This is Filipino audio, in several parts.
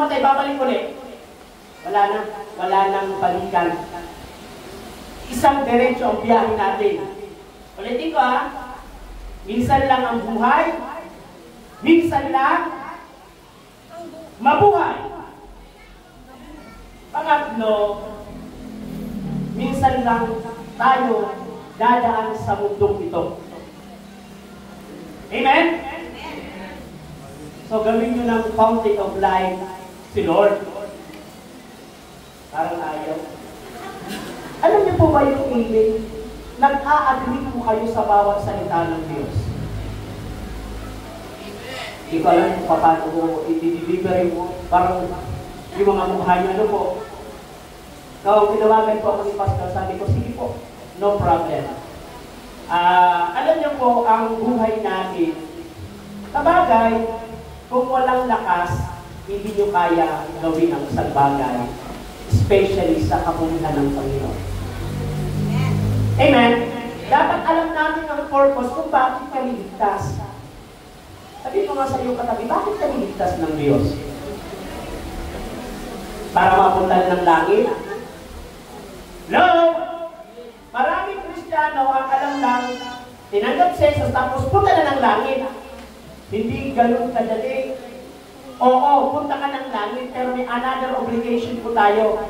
namatay, babalik ulit. Wala nang balikan. Isang diretso ang biyahe natin. Ulitin ko minsan lang ang buhay, minsan lang mabuhay. Pangatlo, minsan lang tayo dadaan sa mundong ito. Amen? So gawin nyo ng fountain of life si Lord. Parang ayaw. Alam niyo po ba yung amen? Nag-a-agree po kayo sa bawat salita ng Diyos. Hindi ko alam kung paano mo i-delivery mo. Parang yung mga mukha niyo, ano po. Kung tinawagan po ako ni Pastor, sabi ko, sige po, no problem. Alam niyo po, ang buhay natin, kabagay, kung walang lakas, hindi niyo kaya gawin ang isang bagay, especially sa kapulihan ng Panginoon. Amen? Dapat alam natin ang purpose kung bakit kami ligtas. Sabi ko nga sa iyong katabi, bakit kami ligtas ng Diyos? Para mapunta ng langit? No! Maraming Kristiyano ang alam lang, tinanggap siya tapos punta na ng langit. Hindi ganun kadali. Oo, punta ka ng langit, pero may another obligation po tayo.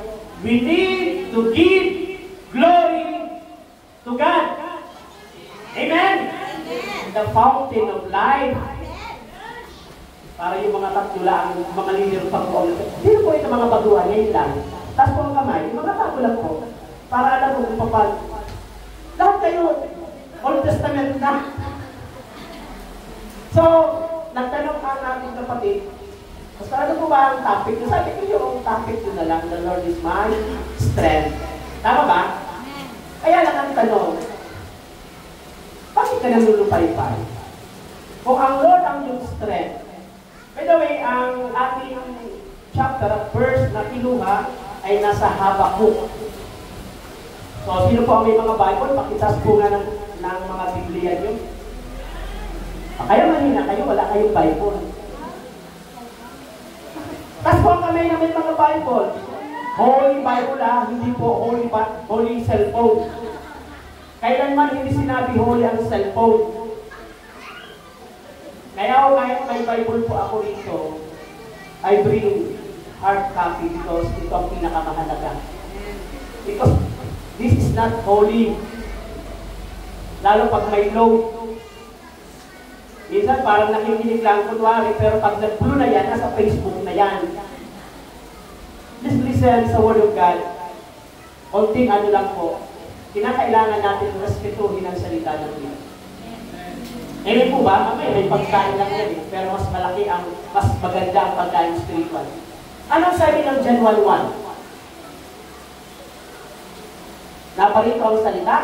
We need to give glory to God. Amen? The fountain of life. Para yung mga tatula, ang mga leader pag-uol. Hindi po ito mga baguhan, ngayon lang. Tapos po ang kamay, yung mga bago lang po. Para alam mo kung paano. Lahat kayo, Old Testament na. So, nagtanong ka natin kapatid, basta ano po ba ang topic? Sabi ko yung topic ko na lang, the Lord is my strength. Tama ba? Kaya lang ang tanong, bakit ka nalulupay-pay? Kung ang Lord ang yung strength, by the way, ang ating chapter at verse na kinuha ay nasa Habakuk. So, sino po ang may mga Bible? Pakitas po nga ng mga Biblia nyo. Kaya manina kayo, wala kayong Bible. Tapos po ang kamay na may mga Bible. Holy Bible hindi po holy cellphone. Kailanman hindi sinabi holy ang cellphone. Kaya kahit may Bible po ako rito, I bring hard copy because ito ang pinakamahalaga. Because this is not holy. Lalo pag may load. Minsan parang nakikinig lang kunwari, pero pag nag-blue na yan, nasa Facebook na yan. Just listen sa Word of God. Konting ano lang po, kinakailangan natin respetuhin ang salita ng Diyos. Ngayon po ba? May pagkain lang yan pero mas malaki mas maganda ang pagkain spiritual. Anong sabi ng John 1:1? Naparito ang salita?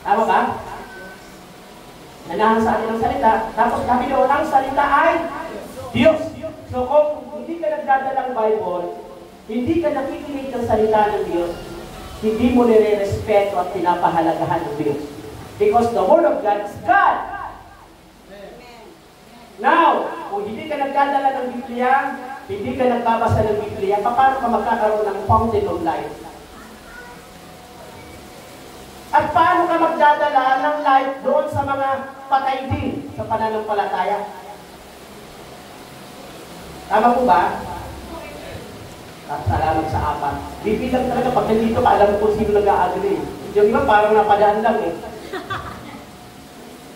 Tama ba? Nanahan sa atin ang salita. Tapos sabi doon, ang salita ay Diyos. So kung hindi ka nagdadalang Bible, hindi ka nakikinig ng salita ng Diyos, hindi mo nire-respeto at pinapahalagahan ng Diyos. Because the Word of God is God. Now, kung hindi ka nagdadala ng Biblia, hindi ka nagbabasa ng Biblia, paano ka magkakaroon ng fountain of life? At paano ka magdadala ng life doon sa mga patay din sa pananampalataya? Tama po ba? Salamat sa apat. Bibilang talaga pag nandito ka, alam kung sino nag-a-agree. Yung iba parang napadaan lang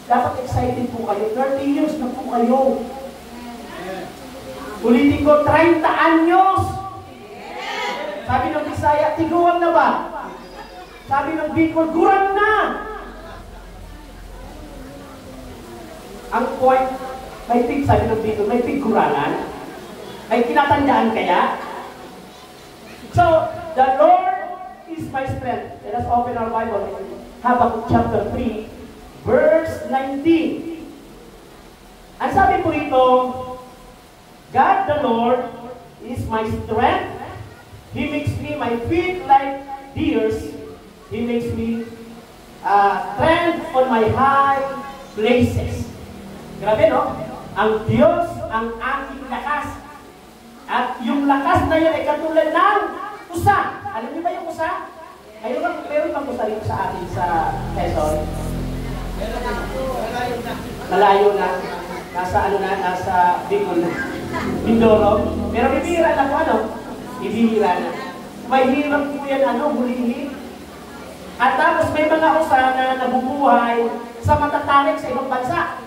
Dapat excited po kayo. 30 years na po kayo. Ulitin ko, 30 anyos! Sabi ng Bisaya, tiguan na ba? Sabi ng Bicol, gurang na! Ang point, sabi ng Bicol, may pigurangan? May kinatandaan kaya? So, the Lord is my strength. Let us open our Bible. Habakuk chapter 3, verse 19. Ang sabi po rito, God the Lord is my strength. He makes me my feet like deers. He makes me tread on my high places. Grabe, no? Ang Diyos ang aking lakas. At yung lakas na yun ay katulad ng usa. Alam niyo ba yung usa? Meron bang usa rito sa atin sa Quezon? Malayo na. Nasa Bicol na. Mindoro. Pero bibihira na po, bibihira na. May hirap po yan, hulihin. At tapos may mga usa na nabubuhay sa matatarik sa ibang bansa.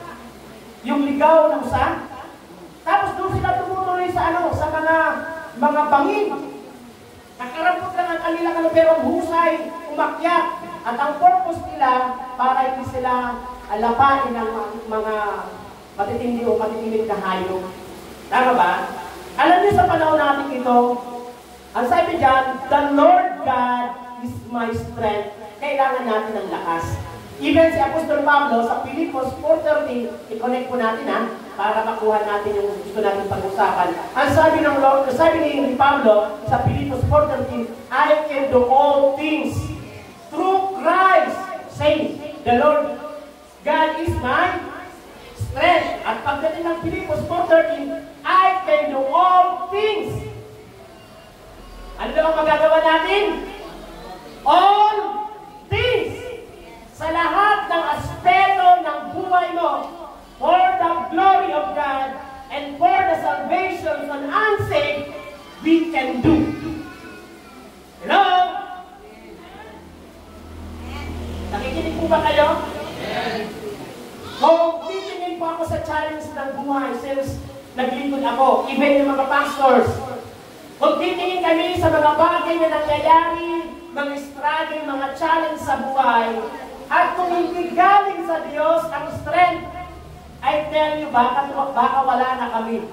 Yung ligaw ng usa. Tapos doon sila tumutuloy sa sa mga bangin. Nakarampot lang ang kanila pero husay, umakyat. At ang purpose nila para hindi sila alapain ng mga matitindi o matitinding na hayop. Tama ba? Alam niyo sa panahon natin ito, ang sabi dyan, the Lord God is my strength. Kailangan natin ng lakas. Even si Apostol Pablo sa Filipos 4:13, i-connect po natin para makuha natin yung gusto natin pag-usapan. Ang sabi ni Pablo sa Filipos 4:13, I can do all things through Christ, saying, the Lord God is my strength. At pagdating ng Filipos 4:13, I can do all things. Ano daw ang magagawa natin? All things. Sa lahat ng aspeto ng buhay mo, for the glory of God and for the salvation of unsaved, we can do. Hello? Nakikinig po ba kayo? Kung titingin po ako sa challenge ng buhay since naglingkod ako, even yung mga pastors, kung titingin kami sa mga bagay na nangyayari, mga struggle, mga challenge sa buhay, at kung hindi galing sa Diyos ang strength, I tell you, baka wala na kami.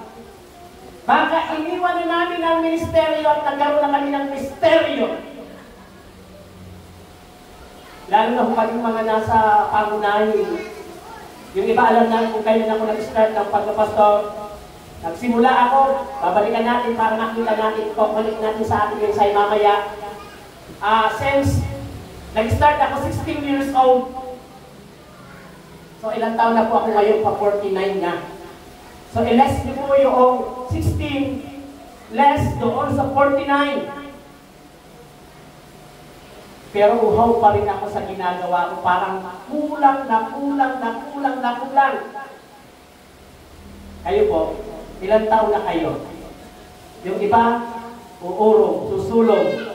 Baka iniwan na namin ang ministeryo at nagkaroon na kami ng misteryo. Lalo na kung kaming mga nasa pangunahin. Yung iba alam na kung kailan ako nag-start ng pagkapastor. Nagsimula ako, babalikan natin para makita natin, kukulit natin sa ating mensahe mamaya. Since nag-start ako 16 years old, so ilang taon na po ako ngayon, pa 49 na. So less niyo po yung 16, less doon sa 49. Pero uhaw pa rin ako sa ginagawa ko, parang kulang. Kayo po, ilang taon na kayo? Yung iba, uurong, susulong.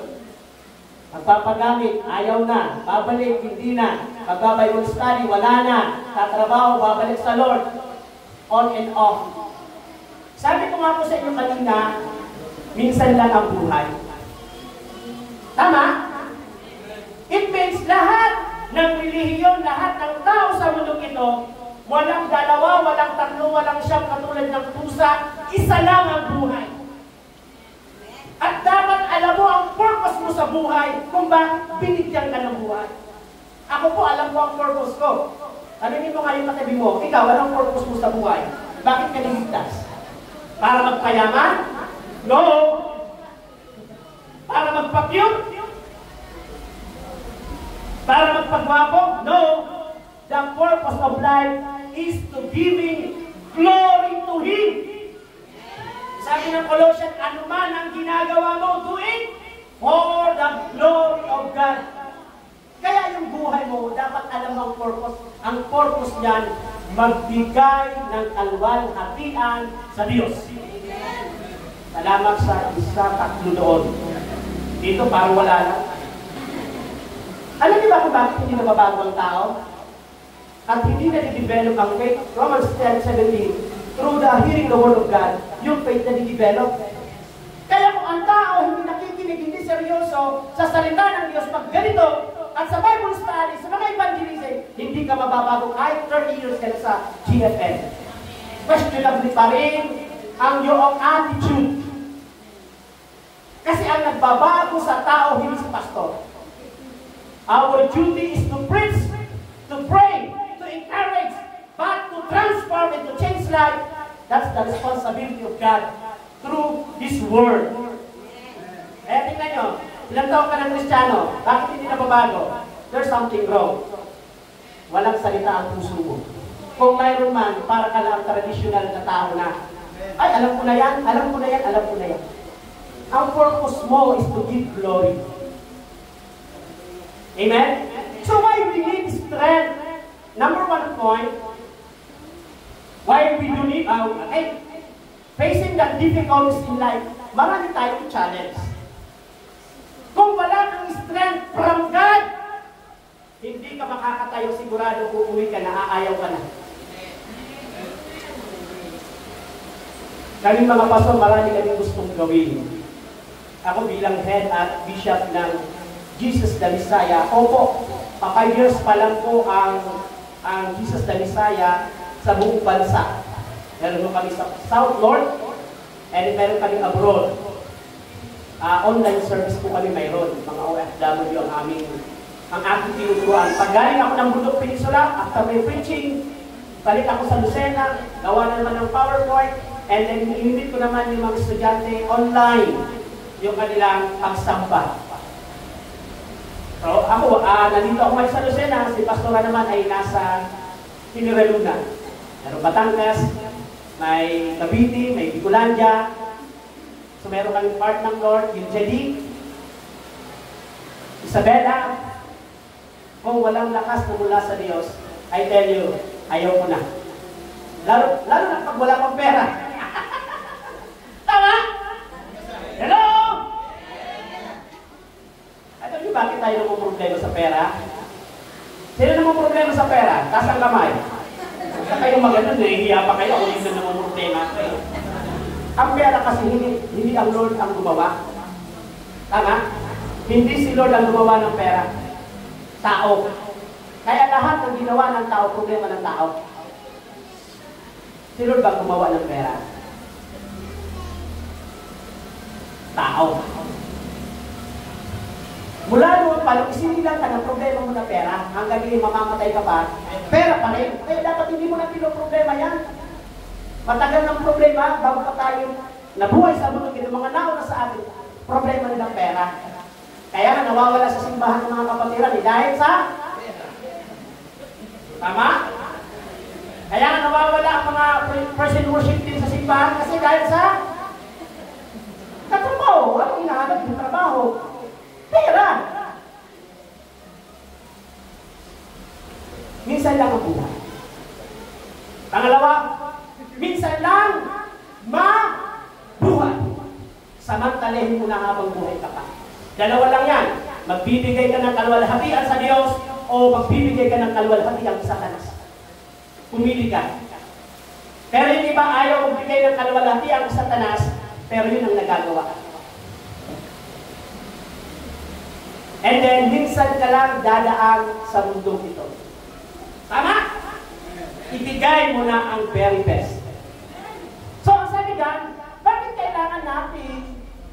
Magpapagamit, ayaw na. Babalik, hindi na. Magbabible study, wala na. Tatrabaho, babalik sa Lord. On and off. Sabi ko nga po sa inyo kanina, minsan lang ang buhay. Tama? It means lahat ng relihiyon, lahat ng tao sa mundong ito, walang dalawa, walang tatlo, walang siyam katulad ng pusa, isa lang ang buhay. At dapat alam mo ang purpose mo sa buhay kung ba binigyan ka ng buhay. Ako po, alam ko ang purpose ko. Sabihin mo ngayon katabi mo, ikaw, anong purpose mo sa buhay? Bakit ka niligtas? Para magpayaman? No! Para magpa-cute? Para magpagwapo? No! The purpose of life is to giving glory to Him. Sabi ng Colossians, anuman ang ginagawa mo, do it for the glory of God. Kaya yung buhay mo, dapat alam mo ang purpose. Ang purpose niyan, magbigay ng kalwalhatian sa Diyos. Salamat sa isa, tatlo doon. Dito parang wala na. Alam niyo ba kung bakit hindi nababago ang tao? At hindi na di-develop ang faith? Romans 10:17, through the hearing the word of God, yung faith na di-develop. Kaya kung ang tao hindi nakikinig, hindi seryoso sa salita ng Diyos pag ganito, at sa Bible study, sa mga evangelism, hindi ka mababago kahit 30 years ka na sa GFN. Questionably pa rin ang iyong attitude. Kasi ang nagbabago sa tao, hindi si pastor. Our duty is to preach, to pray, to encourage, but to transform and to change life. That's the responsibility of God through His Word. Kaya tingnan nyo, ilang taon ka ng Kristiyano, bakit hindi nababago? There's something wrong. Walang salita ang puso mo. Kung mayroon man, para ka lang traditional na tao na. Ay, alam ko na yan, alam ko na yan, alam ko na yan. Ang purpose mo is to give glory. Amen? So why we need strength? Number one point, why we do need, facing the difficulties in life, marami tayong challenge. Kung wala kang strength from God, hindi ka makakatayo, sigurado uuwi ka na, aayaw ka na. Kaming mga pastor, marami kaming gustong gawin. Ako bilang head at bishop ng Jesus the Messiah, opo, 5 years pa lang po ang Jesus the Messiah sa buong bansa. Meron mo kami sa South North, and meron kami abroad. Online service po kami mayroon. Mga OFW ang aking tinuturuan. Pag galing ako ng Bundok Peninsula, after my preaching, balik ako sa Lucena, gawa na naman ng PowerPoint, and then i-invite ko naman yung mga estudyante online, yung kanilang pagsamba. So ako, nandito ako ngayon sa Lucena, si Pastora naman ay nasa Tinireluna. Meron Batangas, may Cavite, may Bicolandia. So meron kami part ng Lord, yung Jedi, Isabela. Kung walang lakas na mula sa Diyos, I tell you, ayaw ko na. Lalo na pag wala pang pera. Tama? Hello? Alam niyo bakit tayo namang problema sa pera? Sino namang problema sa pera? Taas ang kamay. Sa kayo maganda, nahihiya pa kayo kung yung namang problema. Ang pera kasi hindi ang Lord ang gumawa. Tama? Hindi si Lord ang gumawa ng pera. Tao. Kaya lahat ng ginawa ng tao, problema ng tao. Si Lord ba gumawa ng pera? Tao. Mula noon pa, nung isinilang ka ng problema mo na pera, hanggang hindi mamamatay ka pa, pera pa rin. Kaya dapat hindi mo na pinoproblema yan. Matagal ng problema, bago pa tayo nabuhay sa mundo, yung mga nauna sa atin, problema nilang pera. Kaya nga nawawala sa simbahan ng mga kapatiran, dahil sa tama? Kaya nga nawawala ang mga person worship din sa simbahan kasi dahil sa katrabaho. Ano hinahanap yung trabaho? Pera! Minsan lang ang buhay. Pangalawa, minsan lang mabuhay. Samantalahin mo na habang buhay ka pa. Dalawa lang yan. Magbibigay ka ng kaluwalhatian sa Diyos o magbibigay ka ng kaluwalhatian sa Satanas. Pumili ka. Pero yung iba ayaw magbigay ng kaluwalhatian sa Satanas, pero yun ang nagagawa. And then, minsan ka lang dadaan sa mundong ito. Tama? Ibigay mo na ang very best. So, ang sabi dyan, bakit kailangan natin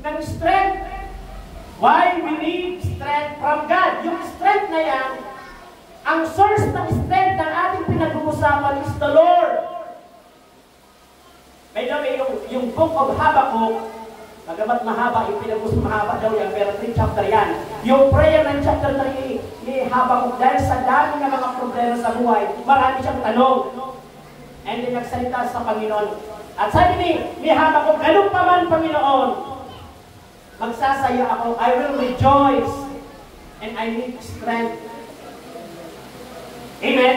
ng strength? Why we need strength from God? Yung strength na yan, ang source ng strength ng ating pinag-uusapan is the Lord. By the way, yung book of Habakkuk, magamat mahaba, yung pinag-uusapan mahaba daw yan, pero 3 chapter yan. Yung prayer ng chapter 3 ni Habakkuk, dahil sa dami ng mga problema sa buhay, marami siyang tanong. And then nagsalita sa Panginoon. At sabi ni Habakkuk, ganun pa man, Panginoon, magsasaya ako, I will rejoice, and I need strength. Amen?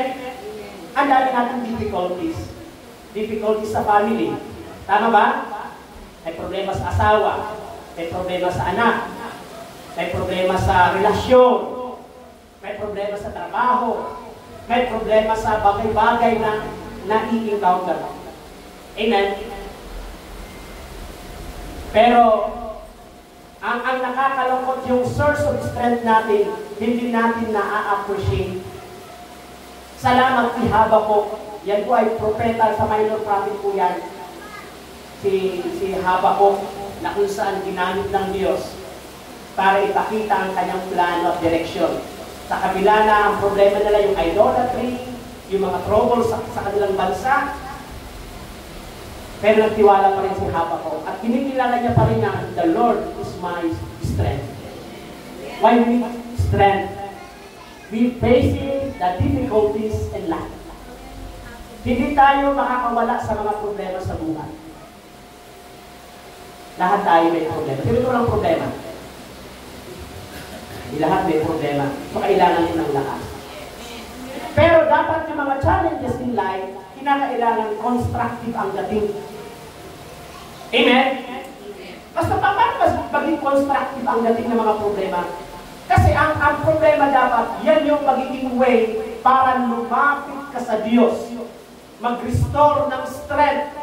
Ang dami natin difficulties. Difficulties sa family. Tama ba? May problema sa asawa. May problema sa anak. May problema sa relasyon. May problema sa trabaho. May problema sa bagay-bagay na nai-encounter. Amen? Pero, ang nakakalungkot yung source of strength natin, hindi natin na-appreciate. Salamat kay Habakkuk. Yan po ay propeta sa minor prophet po yan. Si Habakkuk na kung saan ginamit ng Diyos para ipakita ang kanyang plano at direksyon. Sa kabila na ang problema nila yung idolatry, yung mga troubles sa kanilang bansa, pero nagtiwala pa rin si Habakkuk. At kinikilala niya pa rin na the Lord is my strength. Why we need strength? We facing the difficulties in life. Hindi tayo makakawala sa mga problema sa buhay. Lahat tayo may problema. Sino ito lang problema? Lahat may problema. So, kailangan din ng lakas. Pero dapat yung mga challenges in life, kinakailangan constructive ang dating. Amen? Basta paano mas maging constructive ang dating ng mga problema? Kasi ang problema dapat, yan yung magiging way para lumapit ka sa Diyos. Mag-restore ng strength.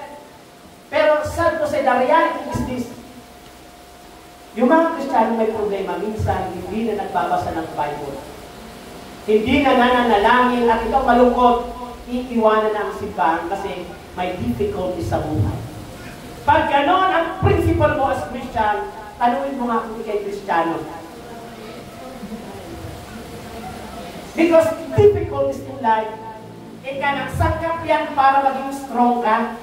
Pero sad to say, the reality is this. Yung mga Kristiyano may problema, minsan hindi na nagbabasa ng Bible. Hindi na nananalangin at ikaw malungkot, iiwanan na ang simbahan kasi may difficulty sa buhay. Pag ganon ang principle mo as Christian, tanungin mo nga kung ikay Kristiyano. Because difficulties in life, sangkap yan para maging strong ka.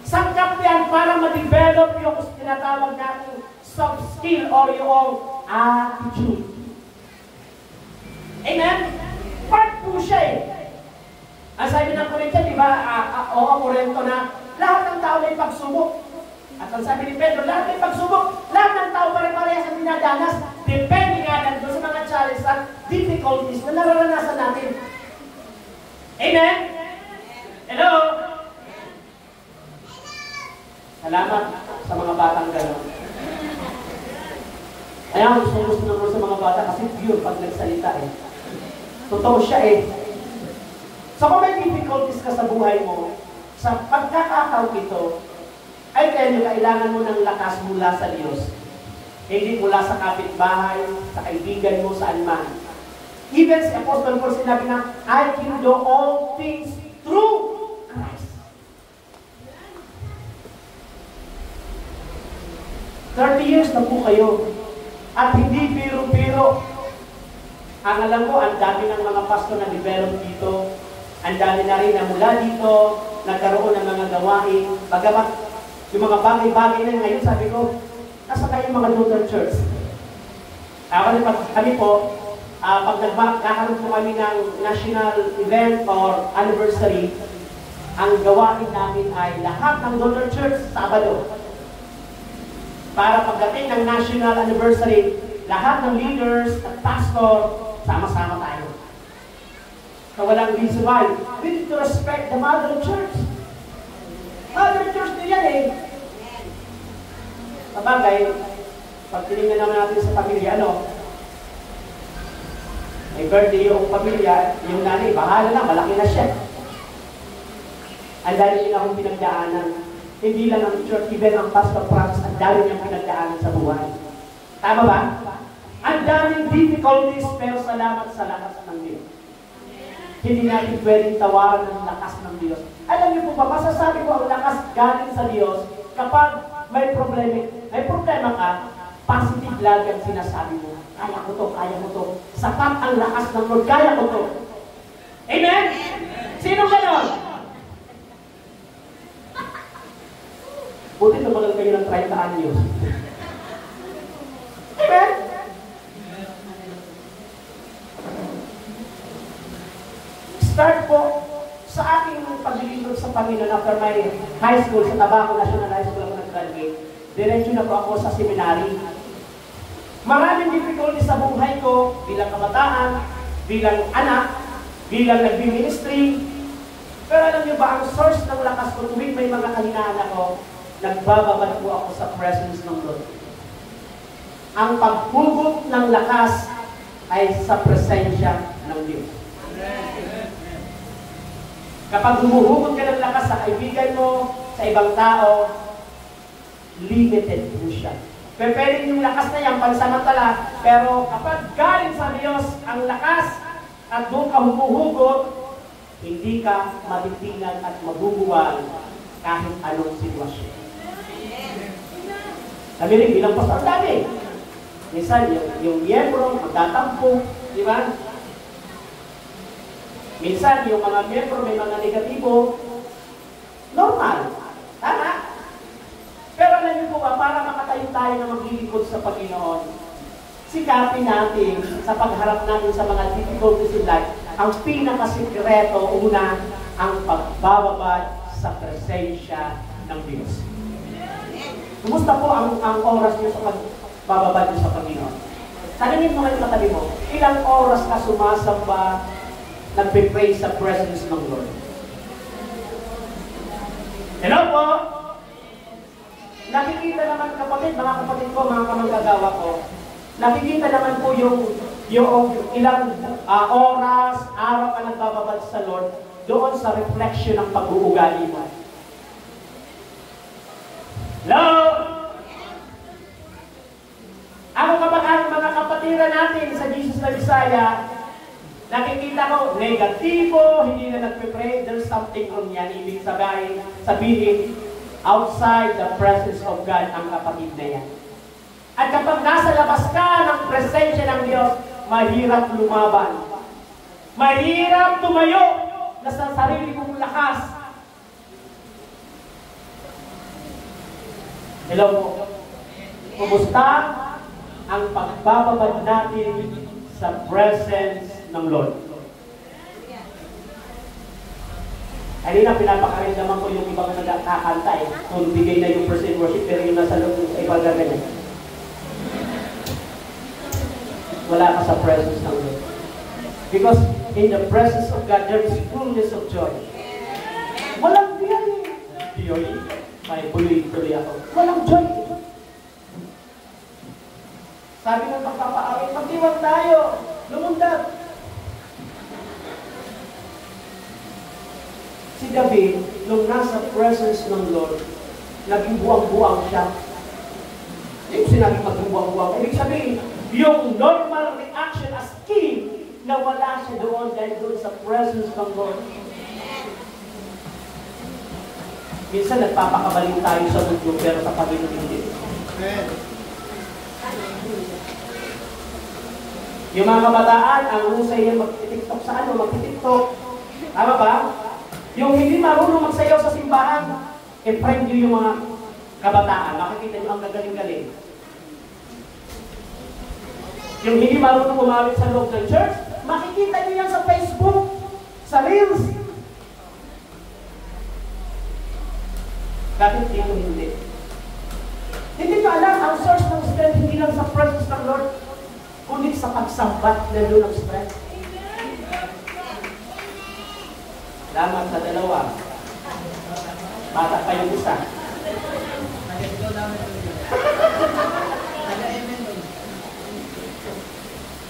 Sangkap yan para ma-develop yung tinatawag natin soft skill or yung attitude. Amen? Part po siya eh. Ang sabi ng Korinto, di ba, o Korinto na, lahat ng tao may pagsubok. At ang sabi ni Pedro, lahat may pagsubok. Lahat ng tao pare-parehas ang dinadanas. Depende nga lang doon sa mga challenges at difficulties na nararanasan natin. Amen? Hello? Salamat sa mga batang gano'n. Kaya gusto naman sa mga bata kasi pure pag nagsalita eh. Totoo siya eh. So kung may difficulties ka sa buhay mo, sa pagkakataon ito, ay kaya kailangan mo ng lakas mula sa Diyos. Hindi mula sa kapitbahay, sa kaibigan mo, saan man. Even si Apostle Paul sinabi na, I can do all things through Christ. 30 years na po kayo. At hindi biro-biro. Ang alam ko, ang dami ng mga pastor na develop dito. Ang dami na rin na mula dito, nagkaroon ng mga gawain. Bagamat yung mga bagay-bagay na ngayon, sabi ko, nasa kayo mga daughter church. Kami po, pag nagkakaroon po kami ng national event or anniversary, ang gawain namin ay lahat ng daughter church, Sabado. Para pagdating ng national anniversary, lahat ng leaders at pastor, sama-sama tayo. So walang reason why. We need to respect the mother church. Mother church din yan eh. Sabagay, pag tinignan naman natin sa pamilya, may birthday yung pamilya, yung nanay, bahala na, malaki na siya. Ang dami din akong pinagdaanan. Hindi lang ang church, even ang Pastor Franz, ang dami niyang pinagdaanan sa buhay. Tama ba? Ang daming difficulties, pero salamat sa lakas ng Diyos. Hindi natin pwedeng tawaran ng lakas ng Diyos. Alam niyo po ba, masasabi ko ang lakas galing sa Diyos kapag may problema ka, positive lagi ang sinasabi mo. Kaya ko to, kaya mo to. Sapat ang lakas ng Lord, kaya ko to. Amen? Sino ganon? Buti tumagal kayo ng 30 anyos. Amen? Start po sa aking paglilingkod sa Panginoon after my high school, sa Tabaco National High School ako nag-graduate. Diretso na po ako sa seminary. Maraming difficulty sa buhay ko bilang kabataan, bilang anak, bilang nag-ministry. Pero alam niyo ba, ang source ng lakas ko tuwing may mga kahinaan ako, nagbababad po ako sa presence ng Lord. Ang paghugot ng lakas ay sa presensya ng Diyos. Kapag humuhugot ka ng lakas sa kaibigan mo, sa ibang tao, limited po siya. Pero pwede yung lakas na yan, pansamantala, pero kapag galing sa Diyos ang lakas at doon ka humuhugot, hindi ka matitingan at mabubuwal kahit anong sitwasyon. Kami rin bilang pastor, dami. Minsan, yung miyembro, magtatampo, di ba? Minsan, yung mga miyembro may mga negatibo, normal. Tama? Pero alam niyo po ba, para makatayo tayo na maglilingkod sa Panginoon, sikapin natin sa pagharap natin sa mga difficulties in life, ang pinakasikreto, una, ang pagbababad sa presensya ng Diyos. Kumusta po ang oras niyo sa pagbababad niyo sa Panginoon? Tanungin mo ngayon katabi mo, ilang oras ka sumasamba, nagpe-pray sa presence ng Lord? Hello po! Nakikita naman kapatid, mga kapatid ko, mga kamanggagawa ko, nakikita naman po yung ilang oras, araw ka nagbababad sa Lord, doon sa reflection ng pag-uugali mo. Hello? Ako kapag mga kapatiran natin sa Jesus na Bisaya, nakikita ko, negatibo, hindi na nagpe-pray, there's something wrong yan. Ibig sabihin, outside the presence of God ang kapatid na yan. At kapag nasa labas ka ng presensya ng Diyos, mahirap lumaban. Mahirap tumayo na sa sarili mong lakas. Hello po. Kumusta ang pagbababad natin sa presence ng Lord? Kanina pinapakarindaman ko yung ibang nagkakanta eh. Kung bigay na yung present worship, pero yung nasa loob sa ibang gaganyan. Wala ka sa presence ng Lord. Because in the presence of God, there is fullness of joy. Walang biyay. Biyay? May buloy-tuloy ako. Walang joy. Sabi ng pagpapaawit, magdiwag tayo. Lumundag. Si David, nung nasa presence ng Lord, naging buwang-buwang siya. Yung sinabi magbuwang-buwang, ibig sabihin, yung normal reaction as king, nawala siya doon dahil doon sa presence ng Lord. Minsan nagpapakabaling tayo sa mundo, pero sa Panginoon hindi. Yung mga kabataan, ang usay yan mag-tiktok sa ano, mag-tiktok. Tama ba? Yung hindi marunong magsayaw sa simbahan, friend nyo yung mga kabataan. Makikita nyo ang gagaling-galing. Yung hindi marunong umawit sa loob ng church, makikita nyo yan sa Facebook, sa Reels. Bakit dito hindi? Hindi nyo alam, ang source ng strength hindi lang sa presence ng Lord, kundi sa pagsambat na doon ng strength. Salamat sa dalawa. Bata pa yung isa.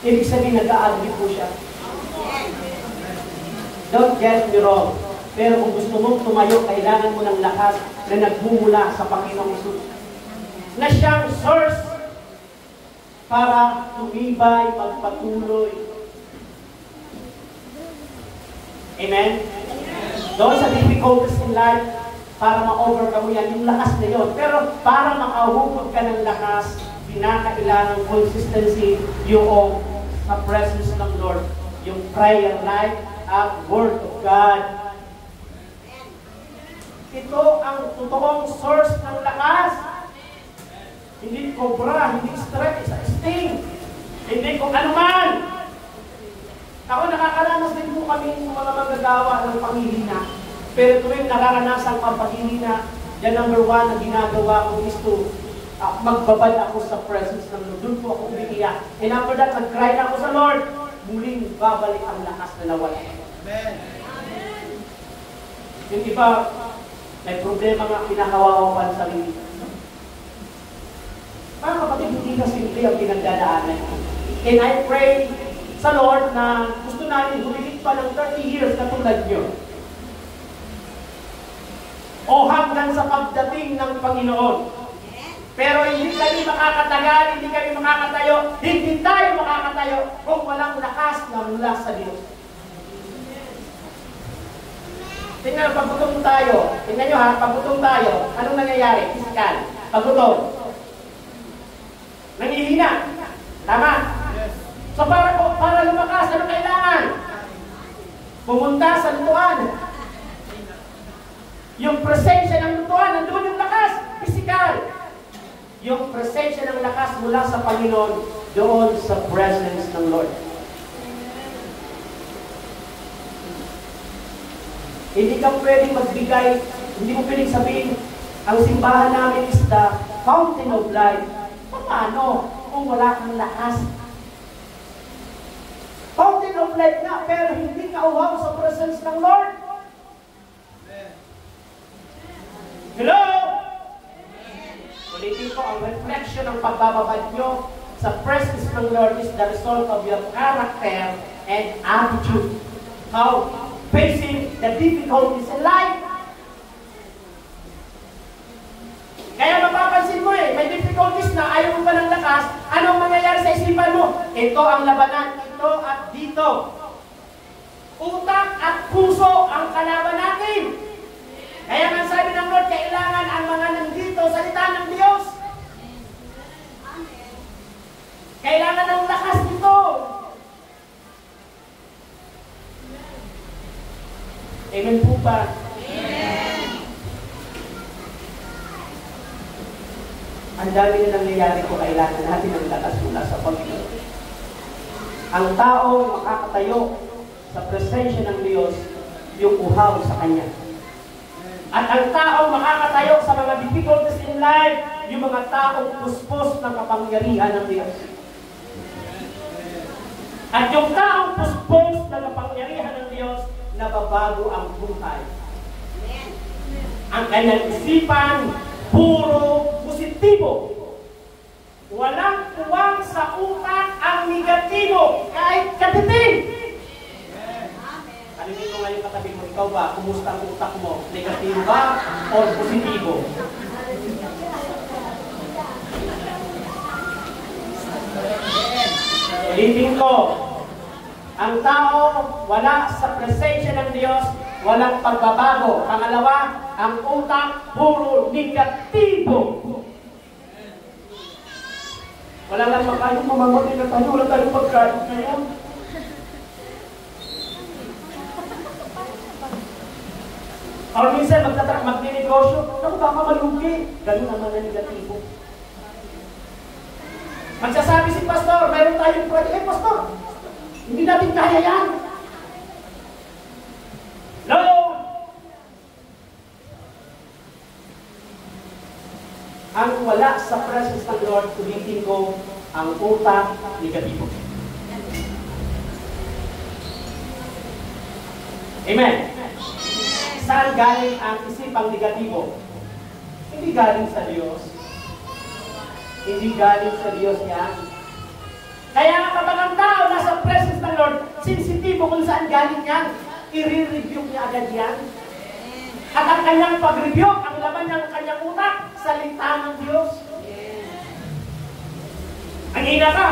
Ibig sabihin, nag-a-agree po siya. Don't get me wrong. Pero kung gusto mong tumayo, kailangan mo ng lakas na nagmumula sa Panginoong Hesus. Na siyang source para tumibay, magpatuloy. Amen? Doon sa difficulties in life, para ma-overcome mo yan, yung lakas na yun. Pero para makahubog ka ng lakas, pinakailangan consistency yung sa presence ng Lord, yung prayer life at Word of God. Ito ang totoong source ng lakas. Hindi cobra, hindi stress, sting, hindi kung ano man. Ako nakakaranas din po kami ng mga magagawa ng panghihina. Pero tuwing nararanasan ko ang paghihina, yan number one na ginagawa ko is to magbabad ako sa presence ng Lord. Doon po ako umiiyak. And after that, nag-cry na ako sa Lord. Muling babalik ang lakas na nawala. Amen. Yung iba, may problema nga kinakawawan sa sarili. Mga kapatid, hindi na simple ang pinagdadaanan. And I pray sa Lord na gusto natin humigit pa ng 30 years na tulad nyo. O hanggang sa pagdating ng Panginoon. Pero hindi kami makakatagal, hindi kami makakatayo, hindi tayo makakatayo kung walang lakas na mula sa Diyos. Tingnan, paggutom tayo. Tingnan nyo ha, paggutom tayo. Anong nangyayari? Physical. Paggutom. Nangihina. Tama? So para lumakas, ano kailangan? Pumunta sa lutuan. Yung presensya ng lutuan, nandun yung lakas. Physical. Yung presensya ng lakas mula sa Panginoon, doon sa presence ng Lord. Hindi ka pwedeng magbigay, hindi mo pwedeng sabihin, ang simbahan namin is the fountain of life. Paano kung wala kang lakas? Fountain of life nga, pero hindi ka uhaw sa presence ng Lord. Hello? Ulitin ko, ang reflection ng pagbababad nyo sa presence ng Lord is the result of your character and attitude. How facing the difficulties in life. Kaya mapapansin mo may difficulties na ayaw mo pa ng lakas, anong mangyayari sa isipan mo? Ito ang labanan, ito at dito. Utak at puso ang kalaban natin. Kaya nga sabi ng Lord, kailangan ang mga nandito, salita ng Diyos. Kailangan ng lakas dito. Amen po ba? Amen. Ang dami na nangyayari ko, kailangan natin ng lakas mula sa Panginoon. Ang tao makakatayo sa presensya ng Diyos, yung uhaw sa Kanya. At ang tao makakatayo sa mga difficulties in life, yung mga taong puspos ng kapangyarihan ng Diyos. At yung taong puspos ng kapangyarihan ng Diyos, nababago ang buhay. Ang kanyang isipan, puro positibo. Walang uwang sa utak ang negatibo, kahit katiting. Alimin mo ngayon katabi mo, ikaw ba? Kumusta ang utak mo? Negatibo ba o positibo? Ulitin ko, ang tao wala sa presensya ng Diyos, walang pagbabago. Pangalawa, ang utak puro negatibo. Wala lang makain, mamamatay na tayo, wala tayong pagkain ngayon. Or minsan magninegosyo, naku baka malugi. Ganun naman na negatibo. Magsasabi si pastor, mayroon tayong project. Pastor, hindi natin kaya yan. No! Ang wala sa presence ng Lord, ulitin ko, ang utak negatibo. Amen. Saan galing ang isipang negatibo? Hindi galing sa Diyos. Hindi galing sa Diyos yan. Kaya nga kapag ang tao nasa presence ng Lord, sensitibo kung saan galing yan, i-review niya agad yan. At ang kanyang pag-review, ang laman ng kanyang utak, salita ng Diyos. Ang ina ka,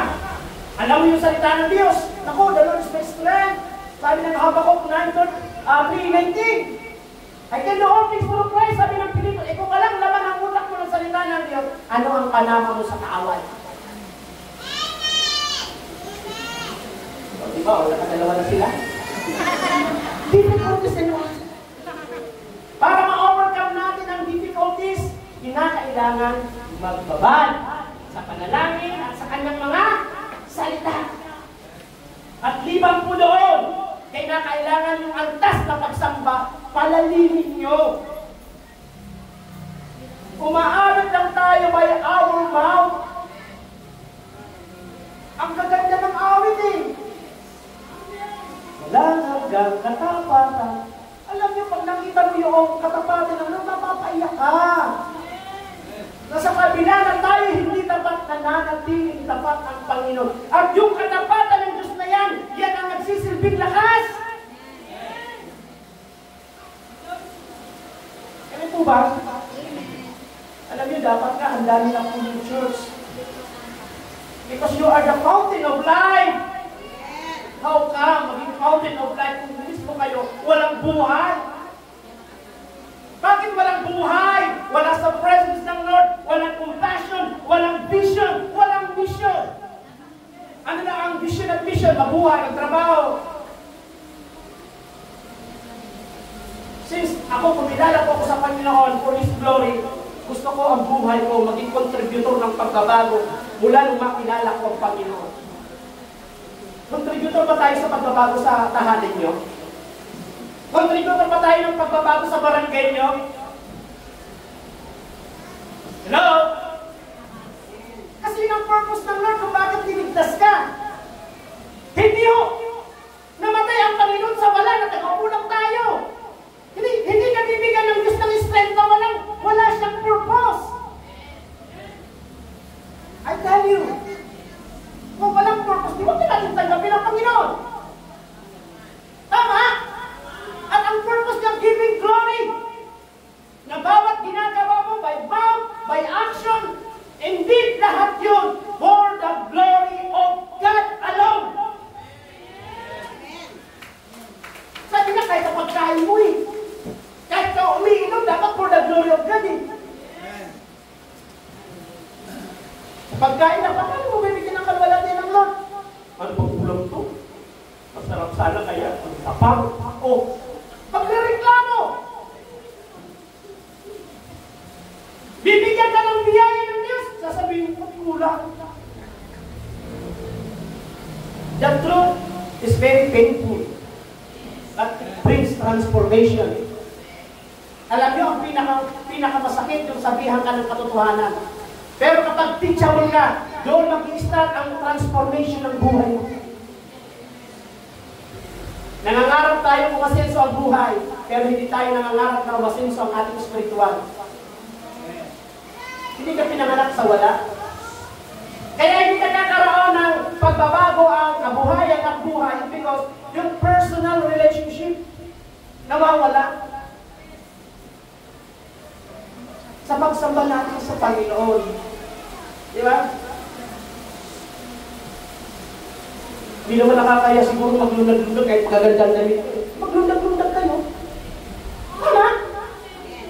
alam mo yung salita ng Diyos. Naku, the Lord is my strength. Sabi ng Habakuk 3:19. I can do all things through Christ, sabi ng Pilipino. Kung walang laman ang utak mo ng salita ng Diyos, ano ang panama mo sa kaaway? O diba, wala ka dalawa na sila? Difficulties in life. Para ma-overcome natin ang difficulties, kinakailangan magbabad sa panalangin at sa kanyang mga salita. At libang po doon, kailangan yung antas na pagsamba, palalimin nyo. Umaawit lang tayo by our mouth. Ang gaganda ng awit Walang hanggang katapatan. Alam niyo, pag nakita mo yung katapatan, napapaiyak ka. Nasa kabila na tayo hindi tapat, nananatiling tapat ang Panginoon. At yung katapatan ng Diyos na yan ang nagsisilbing lakas. Ano po ba? Alam niyo, dapat nga ang dami na po yung church. Because you are the fountain of life. How come maging fountain of life kung mismo kayo walang buhay? Bakit walang buhay? Wala sa presence ng Lord, walang compassion, walang vision, walang mission. Ano na ang vision at mission? Mabuhay, magtrabaho. Since ako, kumilala ko sa Panginoon for His glory, gusto ko ang buhay ko maging contributor ng pagbabago mula nung makilala ko ang Panginoon. Contributor ba tayo sa pagbabago sa tahanan nyo? Contributor ba tayo ng pagbabago sa barangay nyo? Hello? Pagkain na, paano mo bibigyan ng kalwalhatian ng Lord? Ano bang ulam to? Masarap sana kaya. Ang tapang. O, pagrereklamo. Bibigyan ka ng biyaya ng Diyos. Sasabihin mo, kulang. The truth is very painful. But it brings transformation. Alam niyo, ang pinakamasakit yung sabihan ka ng katotohanan. Pero kapag teachable ka, doon mag-i-start ang transformation ng buhay mo. Nangangarap tayo kung masenso ang buhay, pero hindi tayo nangangarap na masenso ang ating spiritual. Hindi ka pinanganak sa wala. Kaya hindi ka nagkaroon ng pagbabago ang kabuhayan at buhay because yung personal relationship nawawala. Sa pagsamba natin sa Panginoon. Di ba? Hindi naman nakakaya siguro maglundag-lundag kahit magagandang damit. Maglundag-lundag kayo. Tama?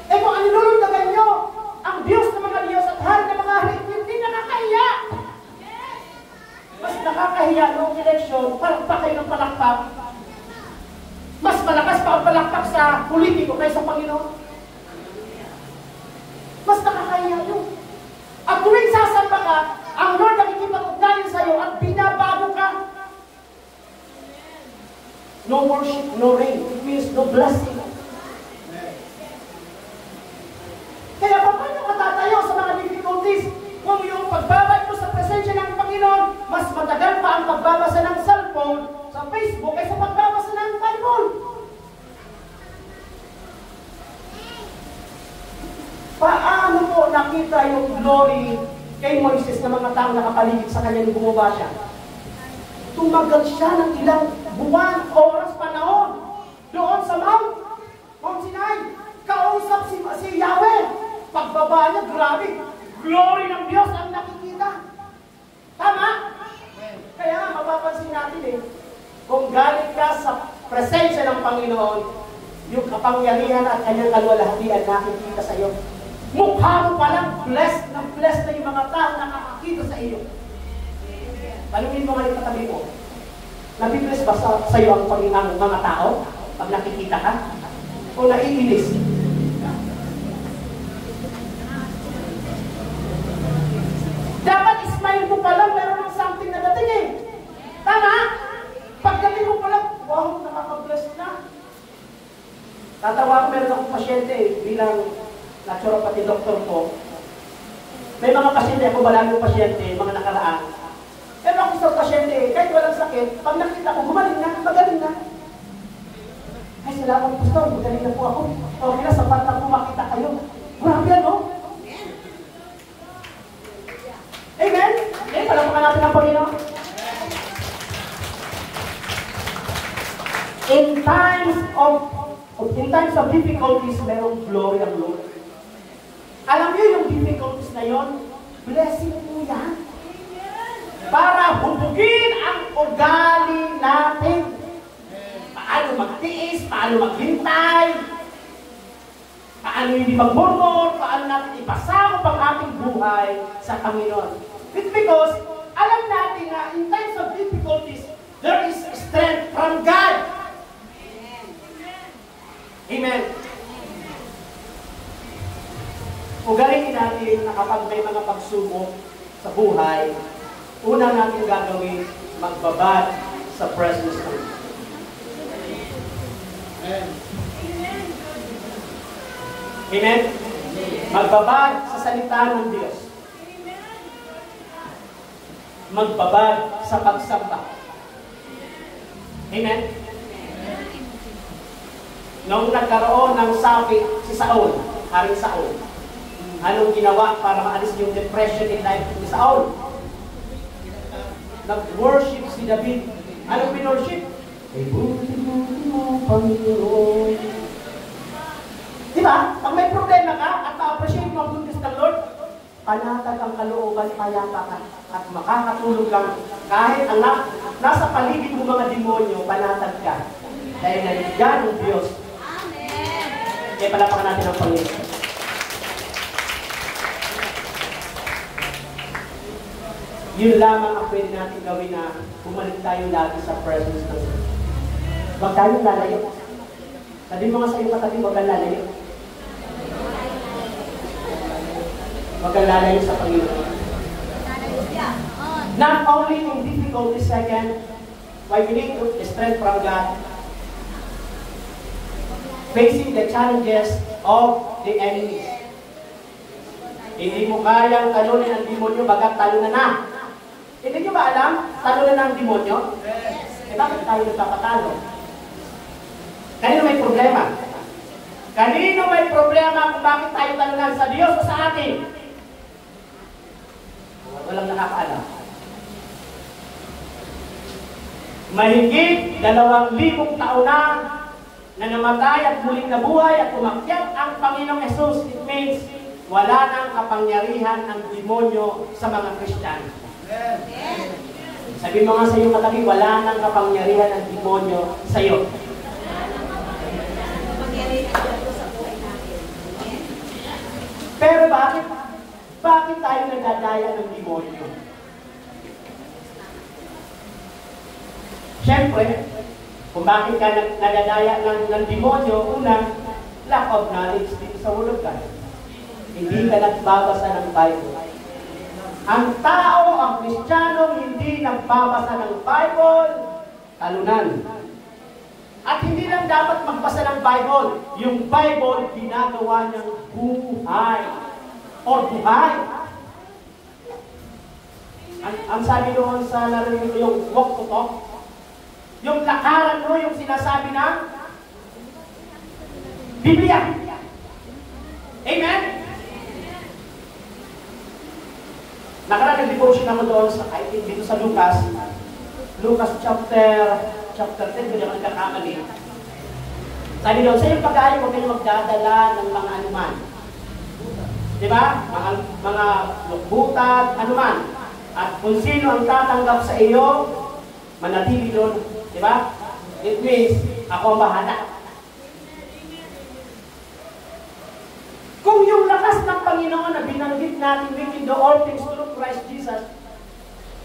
Eh kung ang nilulundagan nyo, ang Diyos ng mga Diyos at hari ng mga hari, hindi nakakahiya. Mas nakakahiya noong eleksyon, palakpak kayo ng palakpak. Mas malakas pa ang palakpak sa politiko kaysa Panginoon. Mas nakakahiya yun. At tuwing sasamba ka, ang Lord nakikipag-ugnayan sa'yo at binabago ka. No worship, no rain. It means no blessing. Kaya paano ka tatayo sa mga difficulties kung yung pagbabay mo sa presensya ng Panginoon, mas matagal pa ang pagbabasa ng cellphone sa Facebook kaysa pagbabasa ng Bible? Paano mo nakita yung glory kay Moises na mga taong nakapaligid sa kanya nung bumaba siya? Tumagal siya ng ilang buwan, oras, panahon doon sa Mount Sinai. Kausap si Yahweh. Pagbaba niya, grabe. Glory ng Diyos ang nakikita. Tama? Kaya mapapansin natin kung galing ka sa presensya ng Panginoon, yung kapangyarihan at kanyang kalwalhatian nakikita sa iyo. Mukha mo palang blessed na yung mga tao nakakakita sa iyo. Tanungin mo nga yung katabi mo, nabibless ba sa iyo ang mga tao pag nakikita ka? O naiinis? Dapat smile mo palang meron ng something na dating eh. Tama? Pagdating mo palang, wow, nakaka-bless na. Tatawa ko, meron akong pasyente bilang naturopathy doctor ko. May mga pasyente, ako balagong pasyente, mga nakaraan. Pero ako sa pasyente, kahit walang sakit, pag nakita ko, gumaling na, magaling na. Ay, salamat pastor, magaling na po ako. Okay na, sapat na po makita kayo. Grabe yan, no? Amen? Eh, palapakan natin ang Panginoon. In times of difficulties, merong glory ang Lord. Alam niyo yung difficulties na yon, blessing po yan. Para hubugin ang ugali natin. Paano magtiis, paano maghintay, paano hindi magmurmur, paano natin ipasakop ang ating buhay sa Panginoon. It's because, alam natin na in times of difficulties, there is strength from God. Amen. Ugalingin natin na kapag may mga pagsubok sa buhay, una natin gagawin, magbabad sa presence ng Diyos. Amen. Amen? Magbabad sa salita ng Diyos. Magbabad sa pagsamba. Amen? Noong nagkaroon ng sapi si Saul, Haring Saul, anong ginawa para maalis yung depression in life ni Saul? Nag-worship si David. Anong pinorship? Ibuti-buti mo, Panginoon. Diba? Pag may problema ka at ma-appreciate mo ang goodness ng Lord, panatag ang kalooban, payapa ka at makakatulog lang. Kahit ang nasa paligid mo mga demonyo, panatag ka. Dahil nandiyan ang Diyos. Amen. Kaya palapakan natin ang Panginoon. Yun lamang ang pwede natin gawin na bumalik tayo lagi sa presence ng Diyos. Huwag tayong lalayo. Sabi mo nga sa iyong katabi, huwag kang lalayo. Huwag kang lalayo sa Panginoon. Not only in difficulty, second, why we need strength from God, facing the challenges of the enemies. Hindi mo kayang talunin ang demonyo, bagat talunan na. Hindi nyo ba alam, talunan na ang demonyo? Eh bakit tayo nagpapatalo? Kanino may problema? Kanino may problema kung bakit tayo talunan, sa Diyos o sa atin? Walang nakakaalam. Mahigit 2,000 taon na namatay at muling nabuhay at umakyat ang Panginoong Hesus. It means wala nang kapangyarihan ang demonyo sa mga Kristiyano. Sabi mo nga sa iyong katabi, wala nang kapangyarihan ang demonyo sa iyo. Pero bakit tayo nagdadaya ng demonyo? Siyempre, kung bakit ka nadadaya ng demonyo, una, lack of knowledge dito sa Word of God. Hindi ka nagbabasa ng Bible. Ang tao, ang Kristiyano, hindi nagbabasa ng Bible, talunan. At hindi lang dapat magbasa ng Bible. Yung Bible, ginagawa niyang buhay. Or buhay. Ang sabi doon sa narinig ko yung walk to talk, yung lakaran mo, yung sinasabi ng Biblia. Amen? Nakaraan devotion ako doon sa, I think, dito sa Lucas. Lucas chapter 10, kung yung nagkakamali. Sabi doon, sa iyong pag-aayon, huwag kayong magdadala ng mga anuman. Diba? Mga lukbutat, anuman. At kung sino ang tatanggap sa iyo, manatili doon. Diba? It means, ako ang bahala. Kung yung lakas ng Panginoon na binanggit natin, we can do all things through Christ Jesus,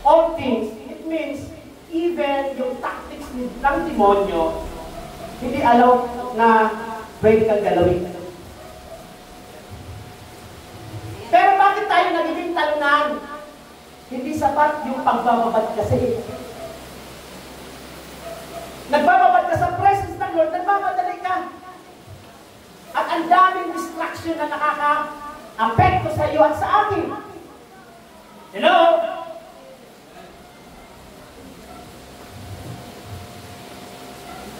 all things, it means, even yung tactics ng demonyo, hindi alaw na pwede kang galawin. Pero bakit tayo nagiging talunan? Hindi sapat yung pagbababad kasi. Nagbababad ka sa presence ng Lord, nagmamadali ka. At ang daming distraction na nakaka-apekto sa iyo at sa akin. Hello?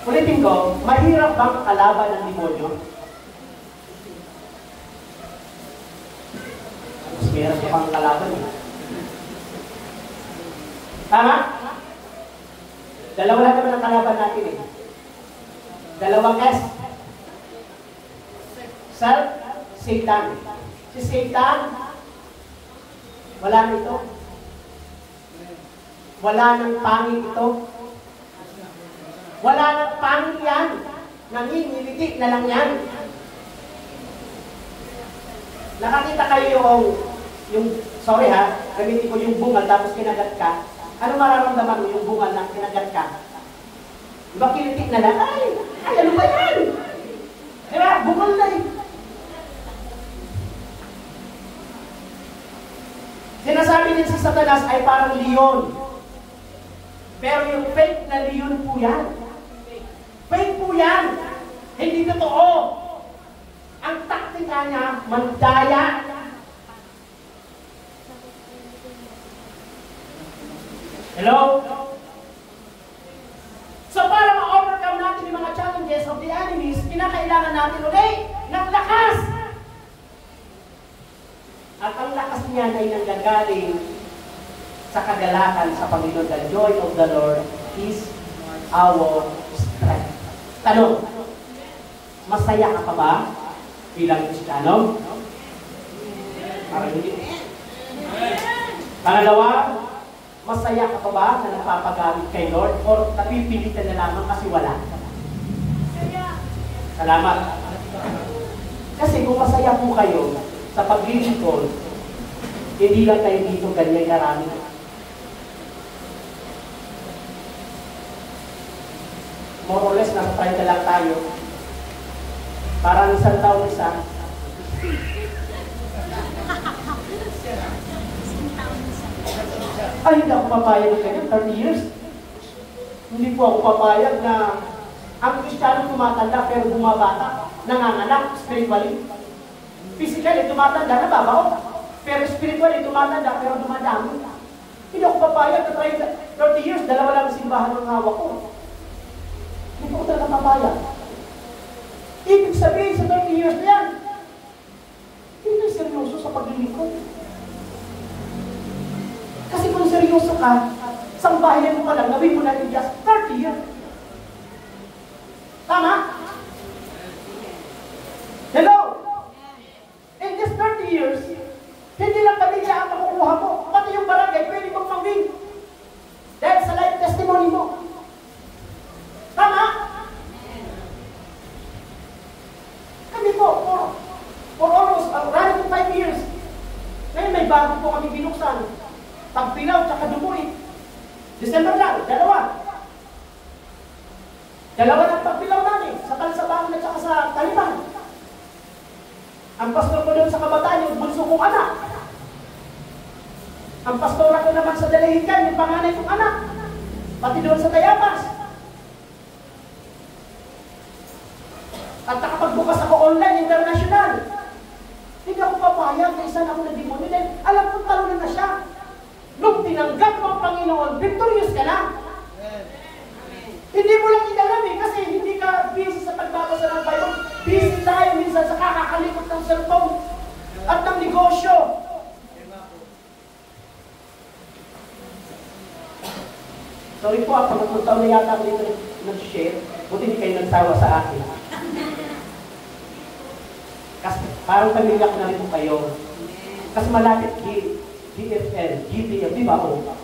Ulitin ko, mahirap bang kalaban ng demonyo? Mas mahirap ka pang kalaban eh. Tama? Dalawa lang naman ang kalaban natin eh. Dalawang S. Self, Satan. Si Satan, wala nito. Wala nang pangit ito. Wala nang pangit yan. Nangingiliti na lang yan. Nakakita kayo yung sorry ha, gamitin ko yung bungal tapos kinagat ka. Ano mararamdaman mo yung bungal na kinagat ka? Diba kiliti na lang? Ay, ano ba yan? Diba, bungal na eh. Sinasabi din si Satanas ay parang leon. Pero yung fake na leon po yan. Fake po yan. Hindi totoo. Ang taktika niya, mandaya. Hello? So para ma-overcome natin yung mga challenges of the enemies, kinakailangan natin ulit ng lakas. At ang lakas niyan ay nanggagaling sa kagalakan sa Panginoon. The joy of the Lord is our strength. Tanong, masaya ka pa ba bilang Kristiyano? Parang hindi. Pangalawa, masaya ka pa ba na napapagamit kay Lord? O napipilitan na lamang kasi wala? Salamat. Kasi kung masaya po kayo sa paglilingkod, hindi lang kayo dito ganyan karami. nasa 30 lang tayo. Parang isang taon isa. Ay, hindi ako papayag na ganyan, 30 years. Hindi po ako papayag na ang Kristiyano tumatanda pero bumabata, nanganganak spiritually. Physically, tumatanda, nababaw. Pero spiritually, tumatanda pero dumadami. Hindi ako papayag na 30 years, dalawa lang ang simbahan ng hawak ko. Hindi po ako talaga papayag. Ibig sabihin sa 30 years na yan, hindi seryoso sa paglilingkod. Kasi kung seryoso ka, sambahin mo ka lang, gawin mo na yung just 30 years. Tama? Hello? In just 30 years, hindi lang pamilya ang makukuha mo, pati yung barangay, pwede mong mawin. Dahil sa life testimony mo. Tama? Kami po, for almost running 5 years, ngayon may bago po kami binuksan. Pagpilaw, tsaka dumuit. December lang, dalawa ng pagpilaw namin, sa Kalsabangan at saka sa Taliban. Ang pastor ko doon sa Kabataan, yung bunso kong anak. Ang pastora ko naman sa Dalahican, yung panganay kong anak. Pati doon sa Tayabas. At nakapagbukas ako online, international. Hindi ako papayag na isa na ako na demonyo. Alam kong talunan na siya. Nung tinanggap mo ang Panginoon, victorious ka na. Hindi mo lang inalam eh, kasi hindi ka busy sa pagbabasa ng Bible. Busy tayo minsan sa kakakalikot ng cellphone at ng negosyo. Sorry po, pag taon na yata ako dito nag-share, buti hindi kayo nagsawa sa akin. Kasi parang pamilya ko na rin po kayo. Kasi malapit GFL, GPL, di ba po?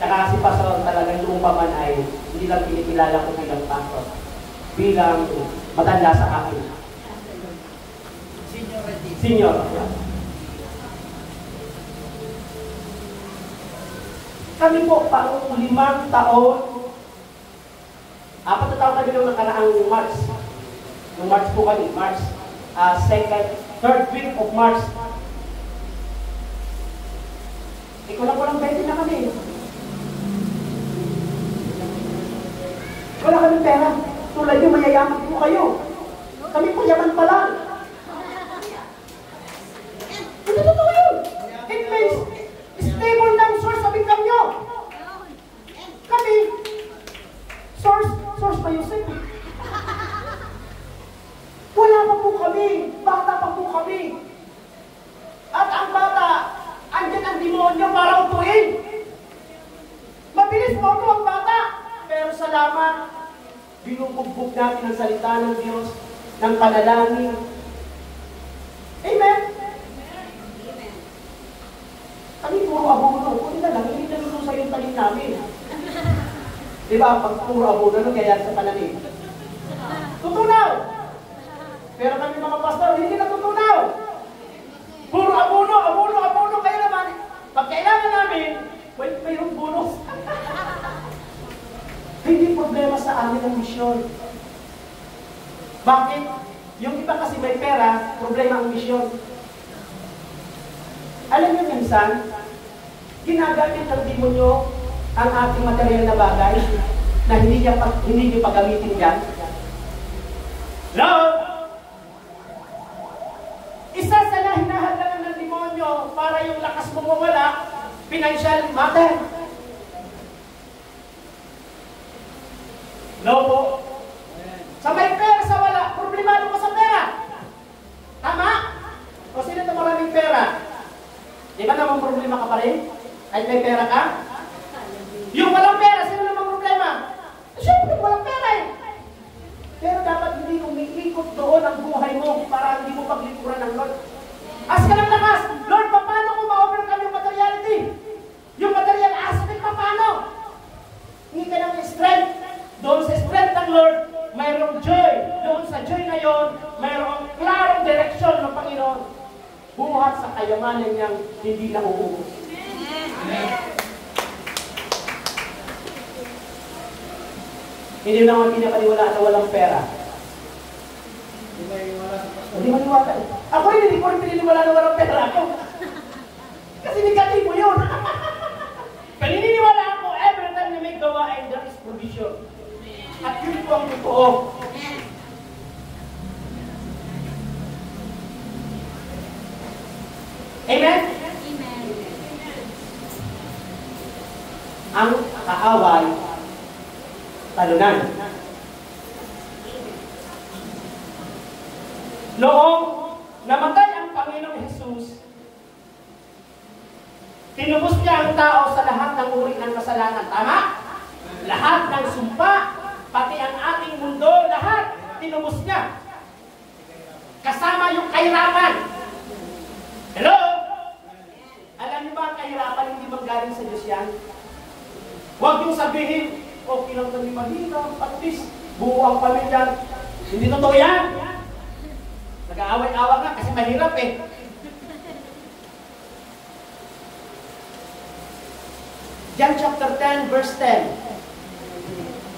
Tsaka si Pastor talagang noong pa man ay hindi lang kinikilala ko bilang pastor, bilang matanda sa akin. Senior. Kami po, parang 5 taon, 4 na taon kami nung nakaraang March. Nung March po kami, March 3rd week of March. Walang 20 na kami. Wala kami pera. Tulad yung mayayaman po kayo. Kami po yaman pa lang. Hindi totoo yun. It means stable na ang source of income nyo. Kami, source pa Yusef. Wala pa po kami. Bata pa po kami. At ang bata, andyan ang demonyo para upuin. Mabilis mo ito ang bata. Pero salamat, binubugbog natin ang salita ng Diyos, ng panalangin. Amen? Kami puro abono. Kung na lang, hindi nalulusay yung talim namin. Diba? Pag puro abono, kaya sa pananim. Tutunaw! Pero kami mga pastor, hindi na tutunaw. Puro abono, kaya naman, pag kailangan namin, mayroong bonus. Hindi problema sa amin ang misyon. Bakit? Yung iba kasi may pera, problema ang misyon. Alam niyo minsan, ginagamit ng demonyo ang ating material na bagay na hindi niyo pagamitin yan. Love! Isa sa hinahalangan ng demonyo para yung lakas mo mawala, financial matter. No po. Sa may pera, sa wala, problemado ko sa pera. Tama? O sino ito maraming pera? Di ba namang problema ka pa rin? Kahit may pera ka? Yung walang pera, sino namang problema? Siyempre, walang pera eh. Pero dapat hindi umiikot doon ang buhay mo para hindi mo paglikuran ng Lord. As ka ng lakas, Lord, paano ko ma-overcome yung materiality? Yung material aspect, paano? Hindi ka ng strength. Doon sa strength ng Lord, mayroong joy. Doon sa joy na yon, mayroong klarong direksyon ng Panginoon. Buhat sa kayamanan niyang hindi na uubos. Amen. Hindi lang ang pinapaniwalaan na walang pera. Hindi maniwala. Ako rin, hindi ko rin pininiwala na walang pera ako. Kasi negatibo yun. Paniniwala ako, every time na may gawain, there is provision. At yun po ang totoo. Amen? Amen. Ang kaaway, talunan. Noong namatay ang Panginoong Hesus, tinubos niya ang tao sa lahat ng uri ng kasalanan. Tama? Lahat ng sumpa, pati ang ating mundo, lahat tinubos niya. Kasama yung kahirapan. Hello? Alam niyo ba ang kahirapan hindi manggaling sa Diyos yan? Huwag niyong sabihin, okay lang kami mahirap, at least buo ang pamilya. Hindi totoo yan. Nag-aaway-awa nga kasi mahirap eh. John chapter 10, verse 10.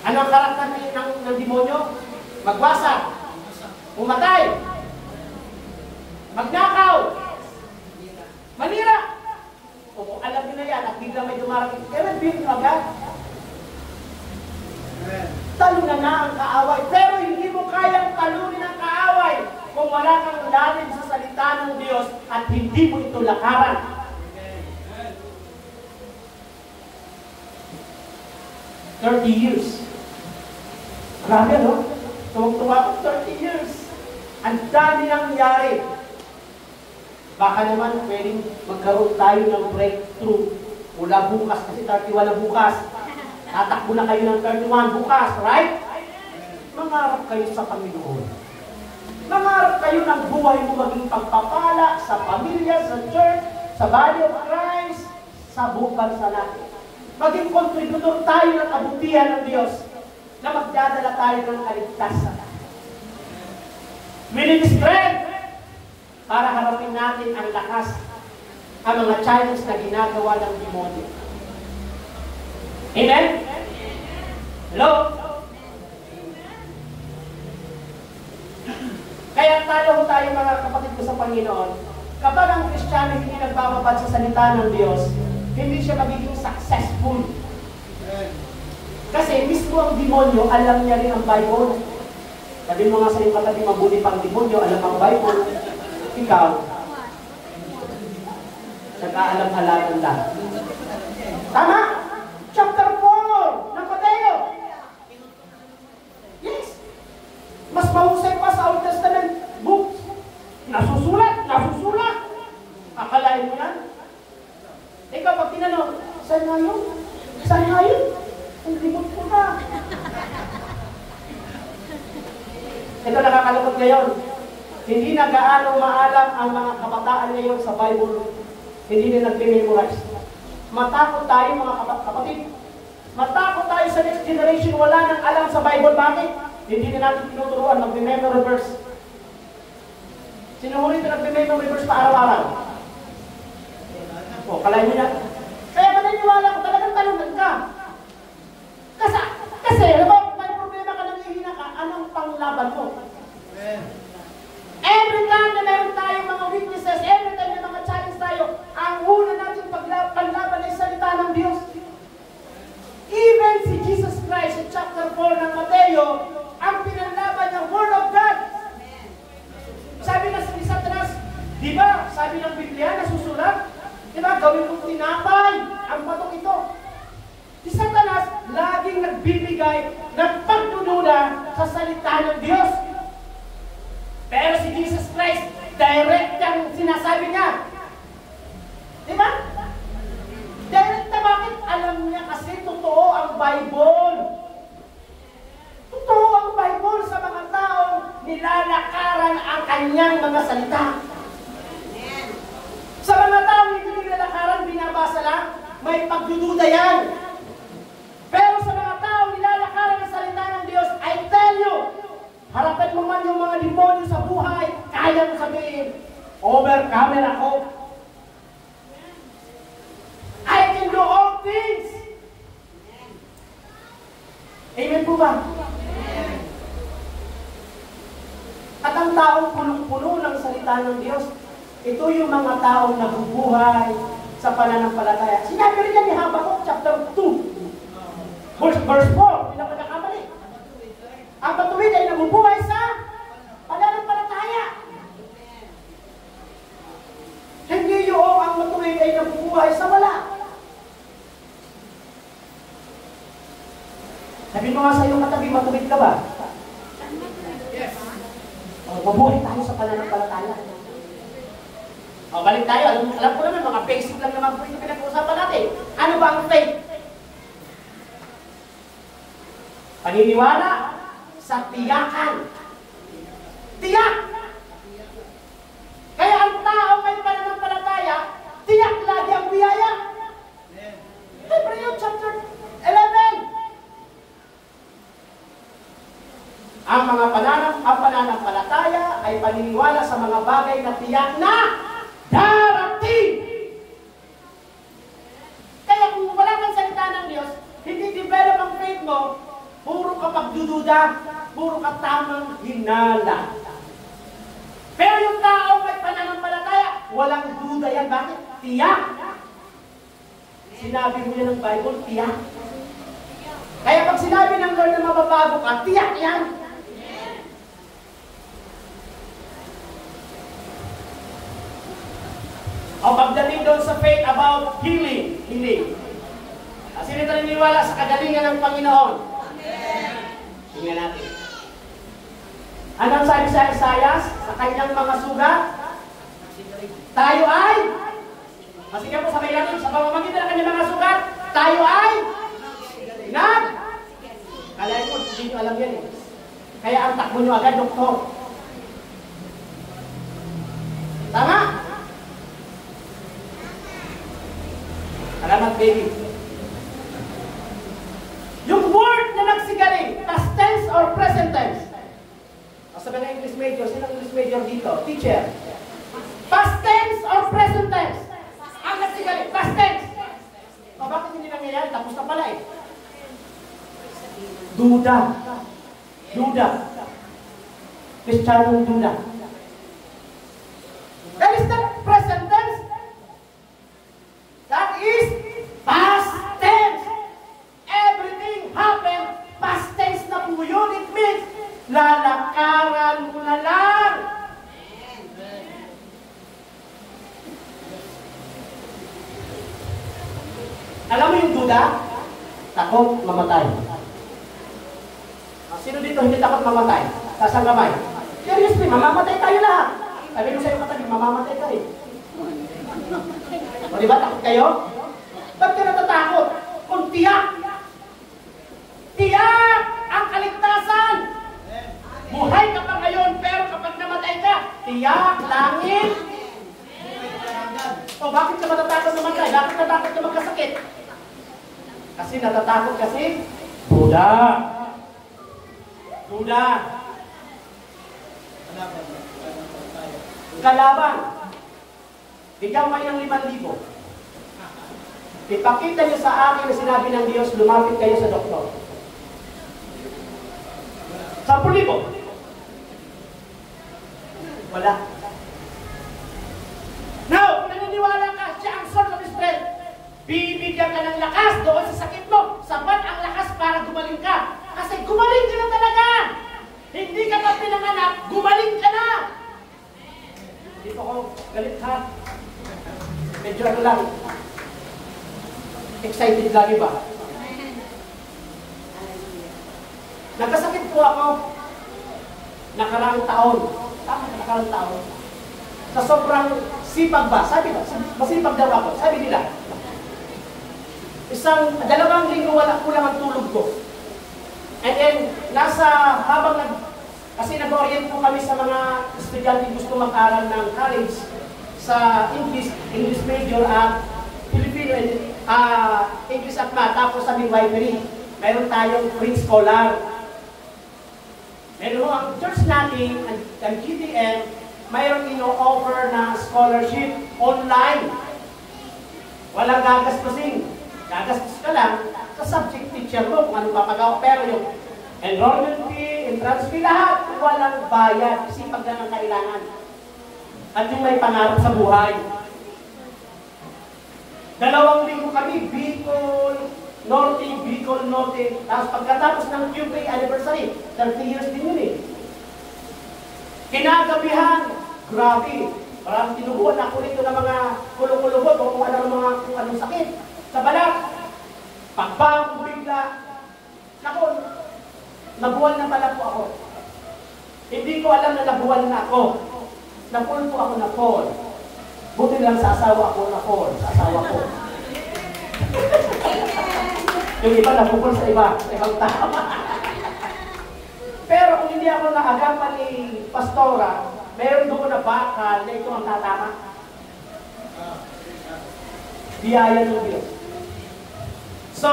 Ano ang karakter ng demonyo? Magwasak, umatay, magnakaw, manira. O alam niyo na yan at bigla may dumarating. Kaya nag-build mo agad. Talo na ang kaaway. Pero hindi mo kayang talunin ang kaaway kung wala kang lalim sa salita ng Diyos at hindi mo ito lakaran. 30 years. Grabe, no? Tuwag-tuwa ko, 30 years. Ang dami nangyari. Baka naman pwedeng magkaroon tayo ng breakthrough mula bukas, kasi 31 na bukas. Tatakbo na kayo ng 31 bukas, right? Mangarap kayo sa Panginoon. Mangarap kayo ng buhay mo maging pagpapala sa pamilya, sa church, sa body of Christ, sa buong bansa natin. Maging contributor tayo ng kabutihan ng Diyos na magdadala tayo ng kaligtasan. We need strength para harapin natin ang lakas, ang mga challenge na ginagawa ng demonyo. Amen? Hello? Kaya tayo mga kapatid ko sa Panginoon, kapag ang Kristiyano hindi nagbababad sa salita ng Diyos, hindi siya magiging successful. Kasi mismo ang demonyo, alam niya rin ang Bible. Sabi mo nga sa iyong katabi, mabuti pang demonyo, alam ang Bible. Ikaw, nag-aalam-alaman lang. Tama? Chapter 4 ng Mateo. Yes. Mas mahusay pa sa Old Testament books. Nasusulat. Akalain mo yan? Ikaw, pag tinanong, saan nga yun? Saan nga yun? Ang limot ko na. Ito nakakalungkot ngayon. Hindi na gaano maalam ang mga kabataan ngayon sa Bible. Hindi na nag-memorize. Matakot tayo mga kapatid. Matakot tayo sa next generation. Wala nang alam sa Bible. Bakit? Hindi na natin tinuturuan mag-memory verse. Sino mo rin nag-memory verse pa araw-araw? O, kalahin mo niya. Kaya maniniwala ko talagang talunan ka. Kasi, alam mo, may problema ka nang ihina ka, anong panglaban mo? Every time na meron tayong mga weaknesses, every time na mga challenge tayo, ang una natin paglaban ay salita ng Diyos. Even si Jesus Christ sa chapter 4 ng Mateo, ang pinanlaban ng Word of God. Sabi na si Satanas, di ba, sabi ng Biblia, nasusulat, di ba, gawin mong tinapay ang batong ito. Si Satanas, laging nagbibigay ng pagdududa sa salita ng Diyos. Pero si Jesus Christ, direct ang sinasabi niya. Di ba? Direct na bakit? Alam niya kasi totoo ang Bible. Totoo ang Bible sa mga taong nilalakaran ang kanyang mga salita. Sa mga taong hindi nilalakaran, binabasa lang, may pagdududa yan. Pero sa mga taong nilalakaran ang salita ng Diyos, I tell you, harapin mo man yung mga demonyo sa buhay, kaya mo sabihin, overcomer ako. I can do all things. Amen po ba? ang taong punong-puno ng salita ng Diyos. Ito yung mga taong nabubuhay sa pananampalataya. Sinabi rin yan ni Habakkuk chapter 2. Verse 4, hindi na pagkakamali. Ang matuwid ay nabubuhay sa pananampalataya. Hindi yung ang matuwid ay nabubuhay sa wala. Sabi mo nga sa iyong katabi, matuwid ka ba? Yes. Mabuhay tayo sa pananampalataya. Balik tayo. Alam ko naman, mga basic lang naman po yung pinag-uusapan natin. Ano ba ang faith? Paniniwala sa tiyakan. Tiyak! Kaya ang tao may pananampalataya, tiyak lagi ang biyaya. Hebrews chapter 11. Ang pananampalataya ay paniniwala sa mga bagay na tiyak na darating. Kaya kung wala kang salita ng Diyos, hindi develop ang faith mo, puro ka pagdududa, puro ka tamang hinala. Pero yung tao may pananampalataya, walang duda yan. Bakit? Tiyak. Sinabi mo yan ng Bible, tiyak. Kaya pag sinabi ng Lord na mababago ka, tiyak yan. O pagdating doon sa faith about healing, hindi. Sino ito naniniwala sa kagalingan ng Panginoon? Tingnan natin. Anong sabi sa Isaiah? Sa kanyang mga sugat? Tayo ay? Sige po, sabay natin. Sa pamamagitan ng kanyang mga sugat, tayo ay? Kalahin mo, hindi nyo alam yan eh. Kaya ang takbo nyo agad, doktor. Tama? Salamat, baby. Yung word na nagsigaling, past tense or present tense? Sabi ng English major, sinong English major dito? Teacher. Past tense or present tense? Ang nagsigaling, past tense. O bakit hindi nangyayari? Tapos na pala eh. Duda. Duda. Kristyanong duda. That is the present tense. That is past tense. Everything happened. Past tense na po yun. It means lalakaran mo na lang. Alam mo yung duda? Takot mamatay. Sino dito hindi takot mamatay? Tasang kamay. Seriously, mamamatay tayo lahat. Sabi ko sa'yo katabi, mamamatay ka rin. O diba, takot kayo? Ba't ka natatakot? Kung tiyak! Tiyak ang kaligtasan! Buhay ka pa ngayon, pero kapag namatay ka, tiyak, langit! O bakit ka matatakot namatay? Bakit natakot ka magkasakit? Kasi natatakot kasi duda. Duda. Kalaban. Bigyan kayo ng 5,000. Ipakita niyo sa akin na sinabi ng Diyos, lumapit kayo sa doktor. 10,000. Wala. Now, naniniwala ka, siya ang source of strength. Bibigyan ka ng lakas doon sa sakit mo. Sapat ang lakas para gumaling ka. Kasi gumaling ka na talaga. Hindi ka pa pinanganak, gumaling ka na. Dito ko, galit ha. Medyo ano lang. Excited lagi ba? Nagkasakit po ako. Nakaraang taon. Tama, nakaraang taon. Sa sobrang sipag ba? Sabi ba? Masipag daw ako. Sabi nila. Dalawang linggo wala kulang ang tulog ko. And then, kasi nag-orient po kami sa mga estudyante gusto mag-aral ng college sa English major at Filipino English at Math, tapos sa midwifery. Meron tayong free scholar. Meron ang church natin, ang GTM, mayroong ino-offer na scholarship online. Walang gagastos ka lang sa subject teacher mo kung ano papagawa. Pero yung enrollment fee, entrance fee, lahat walang bayad, sipag lang ang kailangan. At yung may pangarap sa buhay. 2 linggo kami, Bicol Norte. Tapos pagkatapos ng QP anniversary, 30 years din yun eh. Kinagabihan, grabe. Parang tinubuan ako rito ng mga kulong-kulubot o kung anong sakit sa balat. Pagbango bigla. Naku, nabuwan na pala po ako. Hindi ko alam na nabuwan na ako. Napol po ako na fall. Buti lang sa asawa ko na fall. Sa asawa ko. Yung iba napupol sa ibang tao. Pero kung hindi ako naagapan ni Pastora, meron doon na bakal na ito ang tatama. Biyaya ng Diyos. So,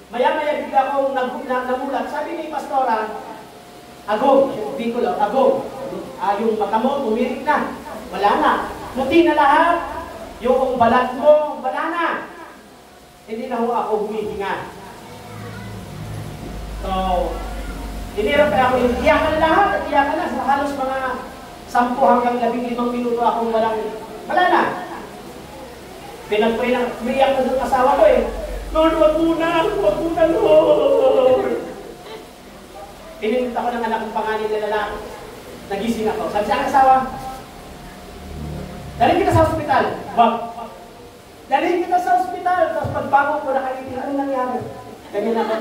maya-maya bigla akong nagulat. Sabi ni Pastora, agong, Bicol, agong. Yung mata mo, umirik na. Wala na. Muti na lahat. Yung balat mo, wala na. Hindi na ako humihinga. So, hinirap kaya ako yung iyakan na lahat at iyakan na. Sa halos mga 10 hanggang 15 minuto akong wala na. Pinagpray lang, umiyak na sa asawa ko eh. Lord, wag muna, Lord. Pininit ako ng anak kong pangalan na lalaki. Nagising ako. Sabi sa asawa, dalhin kita sa ospital. Wag. Dalhin kita sa ospital. Tapos pagbangon ko nakalitin, anong nangyari? Ganyan ako.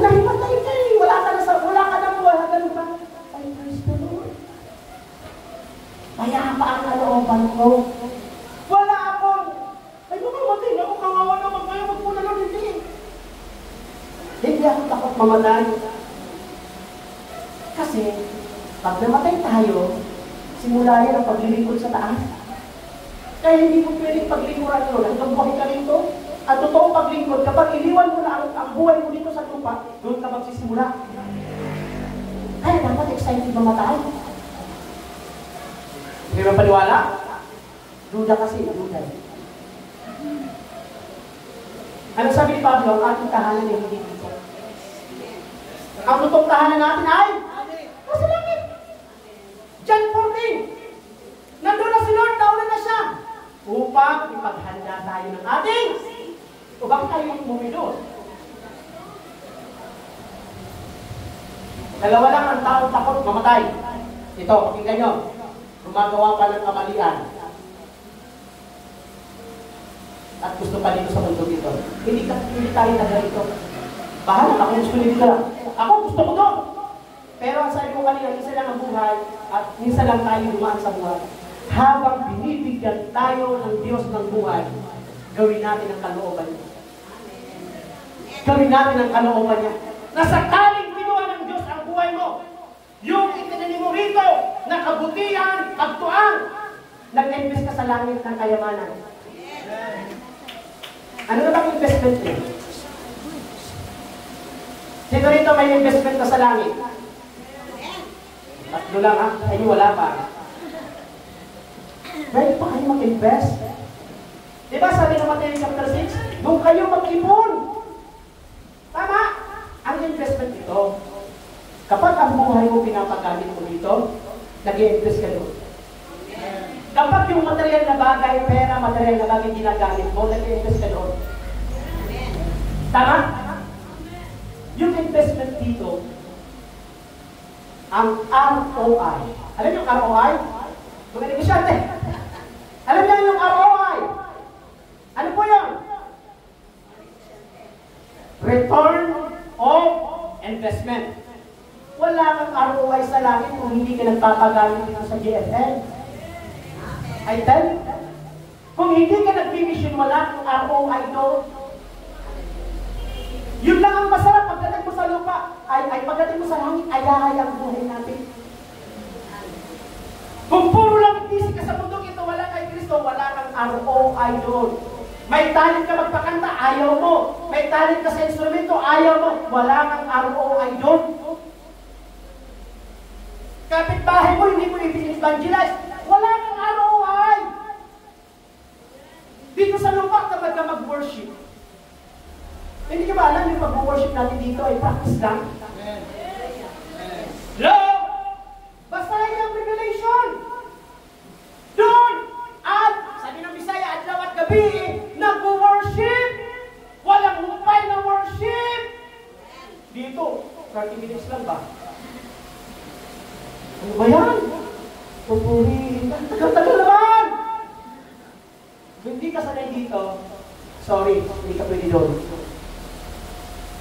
Nahimatay ka eh. Wala ka na buhay. Ganun ba? Ay, praise the Lord. Kaya pa ang kalooban ko. Wala ako. Ay, mamamatay na ako. Kawawa naman kayo. Wag mo na lang hindi. Hindi ako takot mamatay. Kasi, pag namatay tayo, simula yan ang paglilingkod sa taas. Kaya hindi ko pwedeng paglingkuran yun. Hanggang buhay ka rin to. At totoong paglingkod, kapag iniwan mo na ang buhay mo dito sa lupa, doon ka magsisimula. Kaya dapat excited mamatay. Hindi ba paniwala? Duda kasi, duda. Ano sabi ni Pablo? Ang ating tahanan ay hindi dito. Ang totoong tahanan natin ay nasa langit. John 14. Nandun na si Lord, nauna na siya. Upang ipaghanda tayo ng ating upang tayong bumilod. Dalawa lang ang taong takot mamatay. Ito, pakinggan nyo. Gumagawa pa ng kamalian. At gusto pa dito sa mundo dito. Hindi tayo taga ito. Bahala ka kung gusto nito lang. Ako gusto ko doon. Pero ang sabi ko kanina, isa lang ang buhay at minsan lang tayo dumaan sa buhay. Habang binibigyan tayo ng Diyos ng buhay, gawin natin ang kalooban niya. Gawin natin ang kalooban niya. Nasakaling kinuha ng Diyos ang buhay mo. Yung itinanim mo rito, na kabutihan, pagtuan, nag-invest ka sa langit ng kayamanan. Ano na bang investment niya? Sino rito may investment ka sa langit? Tatlo lang ha? Sa inyo wala pa. Pwede pa kayo mag-invest? Diba sabi ng Matthew chapter 6, doon kayo mag-ipon. Tama? Ang investment ito, kapag ang buhay mo pinapagamit mo dito, nag-i-invest ka doon. Kapag yung material na bagay, pera, material na bagay ginagamit mo, nag-i-invest ka doon. Tama? Yung investment dito, ang ROI. Alam yung ROI? Mga negosyante. Alam niyo yung ROI? Ano po yun? Return of investment. Wala kang ROI sa langit kung hindi ka nagpapagamit dito sa GFL. I tell you. Kung hindi ka nag-mission, wala kang ROI doon. Yun lang ang masarap. Pagdating mo sa lupa, ay pagdating mo sa langit, ayahay ang buhay natin. Kung puro lang busy ka sa mundo ito, wala kay Kristo, wala kang ROI doon. May talent ka magpakanta, ayaw mo. May talent ka sa instrumento, ayaw mo. Wala kang ROI doon. Kapitbahay mo, hindi mo i-evangelize. Wala kang ROI. Dito sa lupa, kapag ka mag-worship, hindi ka ba alam yung yung pag-worship natin dito ay practice lang. Hello? Basta lang yung revelation. Doon! At, sabi ng Bisaya, adlaw at gabi, nag-worship. Walang humpay na worship. Dito, 30 minutes lang ba? Ano ba yan? Pupuri. Tagal naman! Hindi ka sanay dito, sorry, hindi ka pwede doon.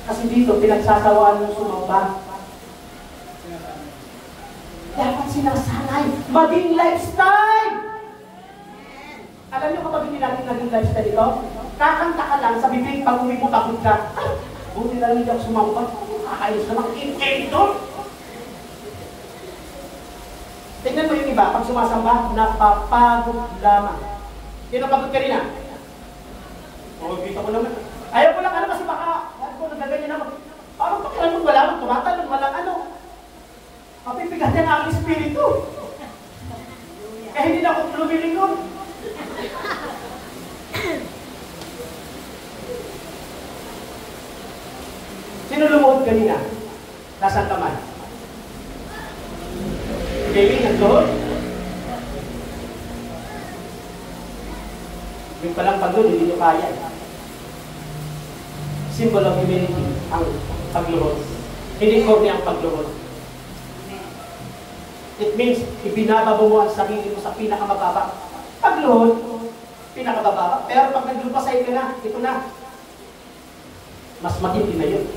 Kasi dito, pinagsasawaan yung sumamba. Dapat sinasanay, maging lifestyle! Alam niyo kapag hindi natin naging lifestyle ito, kakanta ka lang sa bibig, pag uwi mo, pagod ka. Buti na lang hindi ako sumamba. Kakayos naman, ito! Tingnan mo yung iba, pag sumasamba, napapagod lamang. Sino pagod ka rin ah? Oo, kita ko naman. Ayaw ko lang ano kasi baka, ako nagaganyan naman. Parang pakiramang wala lang, tumatalon, walang ano. Mapipigat yan ang espiritu. Eh hindi na ako lumilingon. Sino lumuhod kanina? Nasaan ka man? Jamie, nagluhod? Yung palang pagluhod, hindi nyo kaya. Symbol of humility ang pagluhod. Hindi corny ang pagluhod. It means, ibinababa mo ang sarili mo sa pinakamababa. Pagluhod, pinakamababa. Pero pag naglupa sa ito na, mas matindi na yun.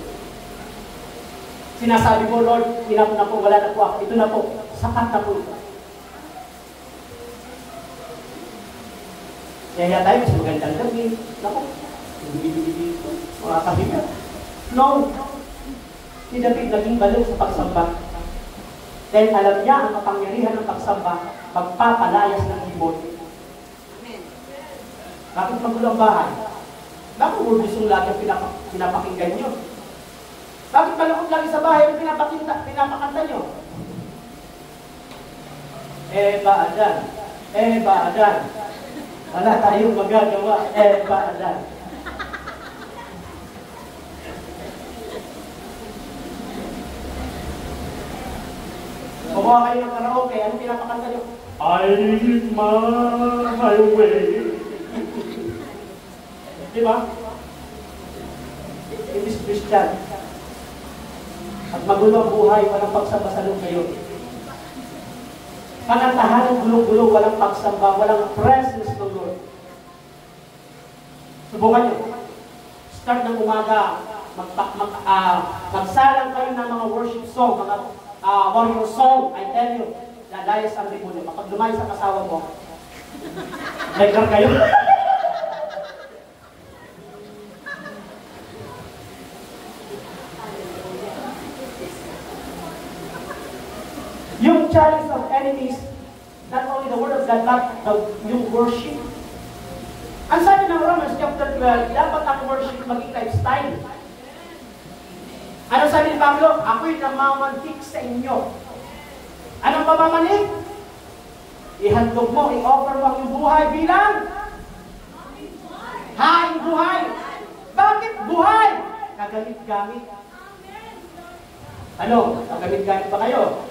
Sinasabi mo, Lord, ina ko na po, wala na po ako. Ito na po, sapat na po ito. Kaya tayo, mas magandang gabi. Naku, hindi dito. Mga kahiga. No. Si David naging balo sa pagsamba. Dahil alam niya ang kapangyarihan ng pagsamba, magpapalayas ng ibon. Bakit magulo ang bahay? Bakit murdos yung lagi ang pinapakinggan nyo? Bakit malakot lagi sa bahay ang pinapakanta nyo? Baadan. Wala tayong magagawa. Baadan. Kumuha kayo ng karaoke, ano pinapakanta nyo? I live my way. Di ba? It is Christian. At magulo ang buhay, walang pagsamba sa loob kayo. Panantahan ng gulong-gulong, walang pagsamba, walang presence ng Lord. Subukan nyo. Start ng umaga, magsalang kayo ng mga worship song, mga warrior song, I tell you, lalayas ang demonyo. Kapag lumayas ang kasawa mo, legal kayo. Yung challenge of enemies, not only the word of God, but yung worship. Ang sabi ng Romans chapter 12, dapat ang worship maging lifestyle. Ano sabi ni Pablo? Ako'y namamantik sa inyo. Anong pamamanik? Ihandog mo, i-offer mo ang iyong buhay bilang haing buhay. Bakit buhay? Kagamit-gamit. Ano? Kagamit-gamit ba kayo?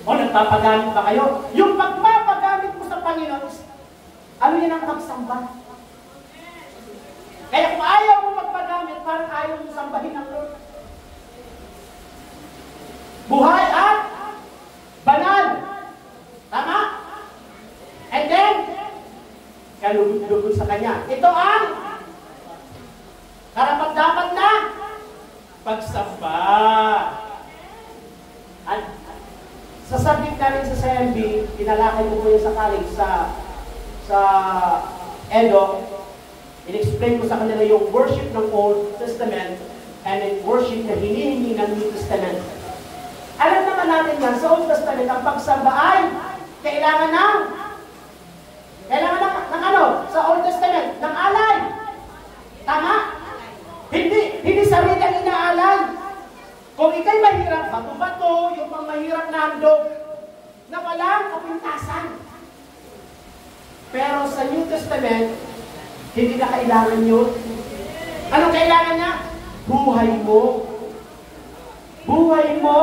O nagpapagamit ba kayo? Yung pagpapagamit mo sa Panginoon, ano yan ang pagsamba? Kaya kung ayaw mo magpagamit, parang ayaw mo sambahin ang Lord. Buhay at banal. Tama? And then, kalugod-lugod sa Kanya. Ito ang karapat-dapat na pagsamba. At sa subject namin sa CMB, pinalakay ko po yung sa college sa Edo, in-explain ko sa kanila yung worship ng Old Testament and yung worship na hinihingi ng New Testament. Alam naman natin yan, sa Old Testament, ang pagsamba ay kailangan ng ano? Sa Old Testament, ng alay. Tama? Hindi sarili ang inaalay. Kung ikay mahirap, bato-bato, yung pang mahirap na handog, na walang kapintasan. Pero sa New Testament, hindi na kailangan yun. Anong kailangan niya? buhay mo. Buhay mo!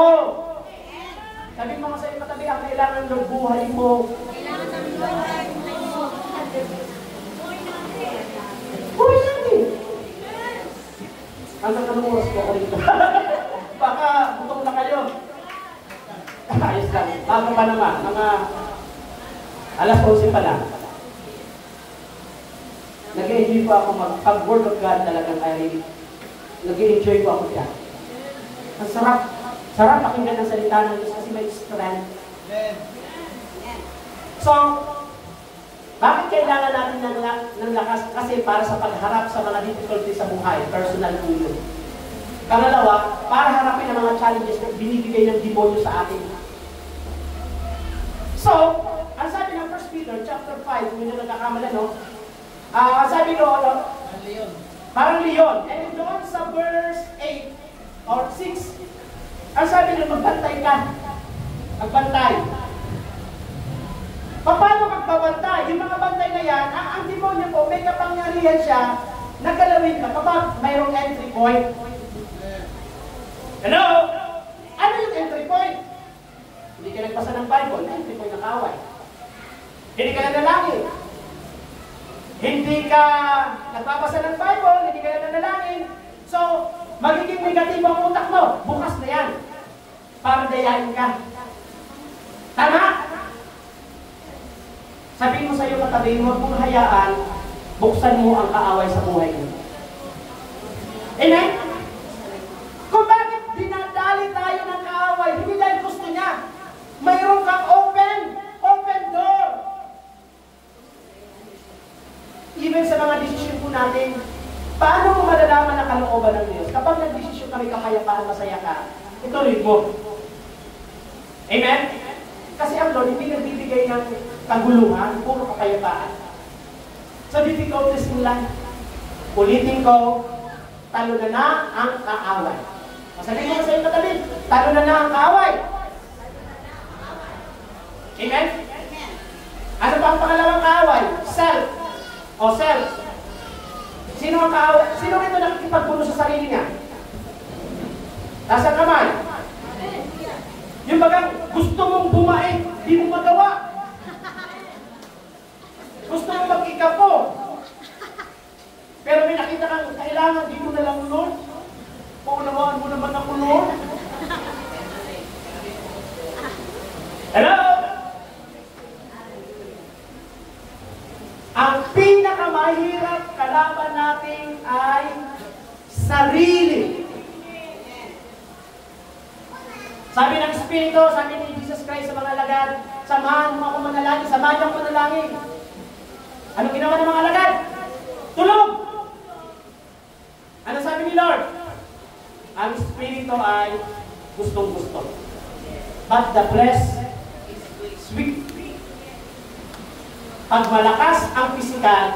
Sabi mo nga sa iyo katabi, ang kailangan ng buhay mo. Buhay natin! Hanggang anong oras ko ako rito? Baka gutom na kayo. Ayos lang. Bago pa naman, mga alas 11 pa lang. Nag-enjoy po ako pag-word of God talagang nag-enjoy po ako siya. Ang sarap. Sarap pakinggan ang salita ng Diyos kasi may strength. So, bakit kailangan natin ng lakas? Kasi para sa pagharap sa mga difficulties sa buhay, personal po yun. Pangalawa, para harapin ang mga challenges na binibigay ng demonyo sa atin. So, ang sabi ng 1 Peter chapter 5, kung hindi nagkakamala, no? Ang sabi doon, parang leon. And doon sa verse 8 or 6, ang sabi doon, magbantay ka. Magbantay. Paano magbabantay? Yung mga bantay na yan, ang demonyo po, may kapangyarihan siya na galawin ka kapag mayroong entry point. Hello? Ano yung entry point? Hindi ka nagpasa ng Bible, entry point ng away. Hindi ka nanalangin. Hindi ka nagpapasa ng Bible, hindi ka nanalangin. So, magiging negatibo ang utak mo. Bukas na yan. Para dayain ka. Tama? Sabihin mo sa iyo katabi, huwag mong hayaan, buksan mo ang kaaway sa buhay mo. Amen? Kung bakit dinadali tayo ng kaaway, hindi dahil gusto niya. Mayroon kang open door. Even sa mga desisyon po natin, paano mo malalaman ang kalooban ng Diyos? Kapag nag-desisyon kami kapayapaan, masaya ka, ituloy mo. Amen? Kasi ang Lord hindi nagbibigay ng kaguluhan, puro kapayapaan. Sa difficulties in life, ulitin ko, talo na ang kaaway. Masabi mo sa iyo katabi, talo na ang kaaway. Amen? Ano pa ang pangalawang kaaway? Self. O self. Sino ang kaaway? Sino rito nakikipagpuno sa sarili niya? Nasa kamay. Yung bagang gusto mong bumae, di mo magawa. Gusto mong mag-ikapo. Pero may nakita kang kailangan, di mo na lang Lord. Paunawaan mo naman ako, Lord. Hello? Ang pinakamahirap kalaban natin ay sarili. Sabi ng Espiritu, sabi ni Jesus Christ sa mga alagad, samahan mo ako manalangin, samahan niyo ako manalangin. Ano ginawa ng mga alagad? Tulog! Ano sabi ni Lord? Ang Espiritu ay gustong-gusto. But the flesh is weak. Pag malakas ang pisikal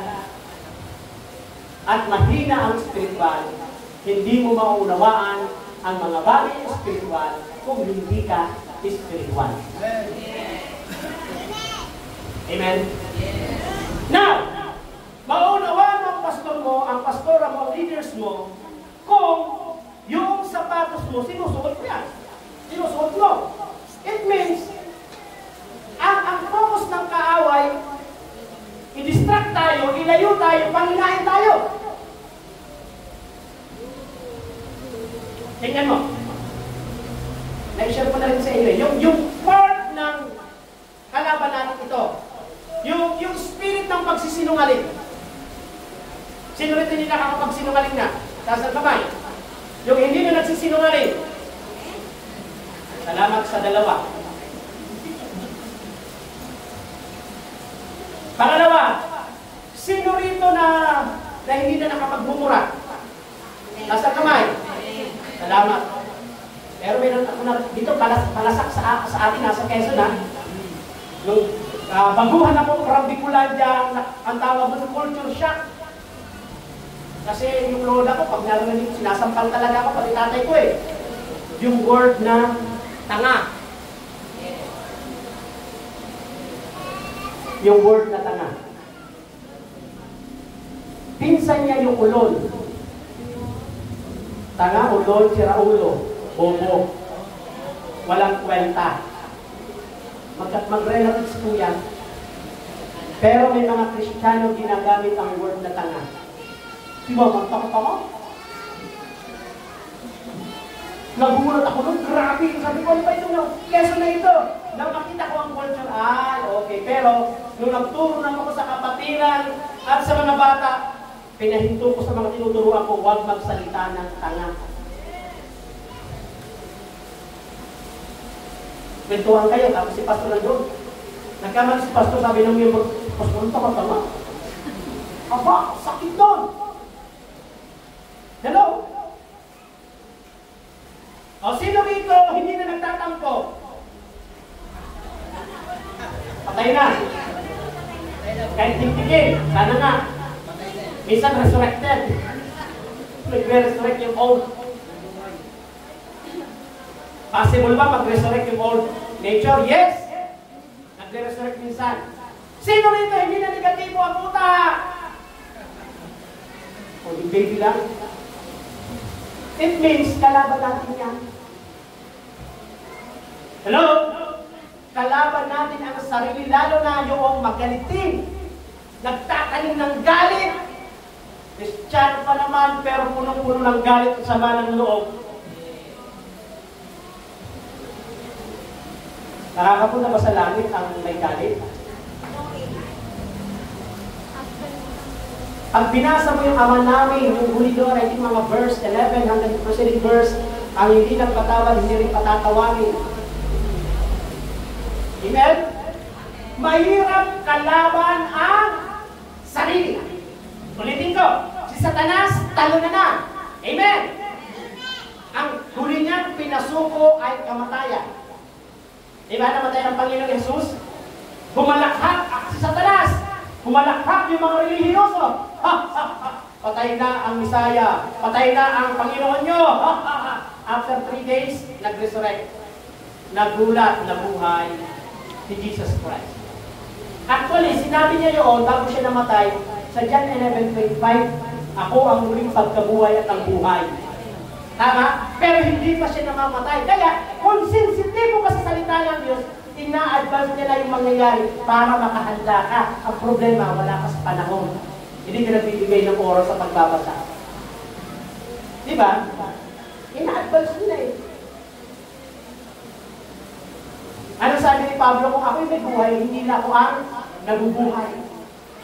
at mahina ang spiritual, hindi mo mauunawaan ang mga bagay spiritual kung hindi ka spiritual. Amen? Now, mauunawaan ang pastor mo, ang pastora mo, ang leaders mo, kung yung sapatos mo, sinusuot mo yan. Sinusuot mo. It means, ang focus ng kaaway, i-distract tayo, ilayo tayo, panginain tayo. Tingnan mo. Na-share ko na rin sa inyo. Yung part ng kalaban natin ito, yung spirit ng pagsisinungaling. Sino rin hindi nakakapagsinungaling na? Taas ang kamay. Yung hindi na nagsisinungaling. Salamat sa dalawa. Pangalawa, sino rito na hindi na nakapagmumura? Nasa kamay. Salamat. Pero meron ako na dito palasak sa atin, nasa Quezon ha. Nung baguhan ako from Bicolandia, ang tawag mo culture shock. Kasi yung lola ko, pag narinig, sinasampal talaga ako, pati tatay ko eh. Yung word na tanga. Yung word na tanga. Pinsan niya yung ulol. Tanga, udol, siraulo, bobo. Walang kwenta. Mag-relatives po yan. Pero may mga Kristiyano ginagamit ang word na tanga. Diba, magtaka-tanga? Nagulat ako nun, grabe. Sabi ko, ano ba ito? Lesson na ito. Nang makita ko ang culture, okay. Pero, nung nagturo na ako sa kapatiran at sa mga bata, pinahinto ko sa mga tinuturuan ko, huwag magsalita ng tanga. Kwentuhan kayo, tapos si pastor na doon. Nagkamali si pastor, sabi ng miyembro, pastor, ito ka tanga. Aba, sakit doon. Hello? O sino rito hindi na nagtatampo? Patay na. Kahit tigtigil, sana nga. Minsan resurrected. Nag-resurrect yung old. Possible ba mag-resurrect yung old nature? Yes! Nag-resurrect minsan. Sino rito hindi na negatibo ang utak? O yung baby lang. It means kalaban natin yan. Hello? Kalaban natin ang sarili, lalo na yung magalitin. Nagtatanim ng galit. Kristiyano pa naman, pero punong-puno ng galit at sama ng loob. Nakakapunta ba sa langit ang may galit? Pag binasa mo yung ama namin, yung huli doon, I think mga verse 11 hanggang preceding verse, ang hindi nagpatawad, hindi rin patatawagin. Amen? Mahirap kalaban ang sarili. Ulitin ko, si Satanas, talo na. Amen? Ang huli niyang pinasuko ay kamatayan. Diba namatay ng Panginoong Jesus? Humalakhak si Satanas. Humalakhak yung mga relihiyoso. Patay na ang Misaya. Patay na ang Panginoon nyo. After 3 days, nag-resurrect. Nagulat na buhay si Jesus Christ. Actually, sinabi niya yun bago siya namatay sa John 11:25, ako ang muling pagkabuhay at ang buhay. Tama? Pero hindi pa siya namamatay. Kaya, kung sensitibo ka sa salita ng Diyos, ina-advance nila yung mangyayari para makahanda ka. Ang problema, wala ka sa panahon. Hindi ka nagbibigay ng oras sa pagbabasa. Diba? Ina-advance nila eh. Ano sabi ni Pablo? Kung ako'y may buhay, hindi na ako ang nabubuhay.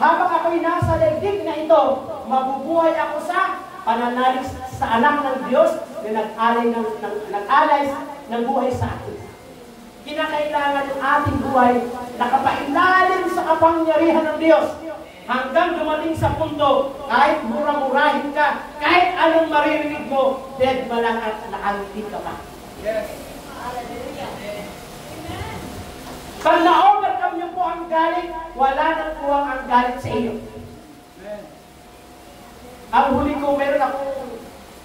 Habang ako'y nasa daigdig na ito, mabubuhay ako sa pananalig sa anak ng Diyos na nag-alay ng buhay sa atin. Kinakailangan ng ating buhay nakapailalim sa kapangyarihan ng Diyos hanggang dumating sa punto, kahit mura-murahin ka, kahit anong maririnig mo, dead man lang at nakangiti ka pa. Yes. Pag na-overcome niyo po ang galit, wala nang puwang ang galit sa iyo. Ang huli ko, meron akong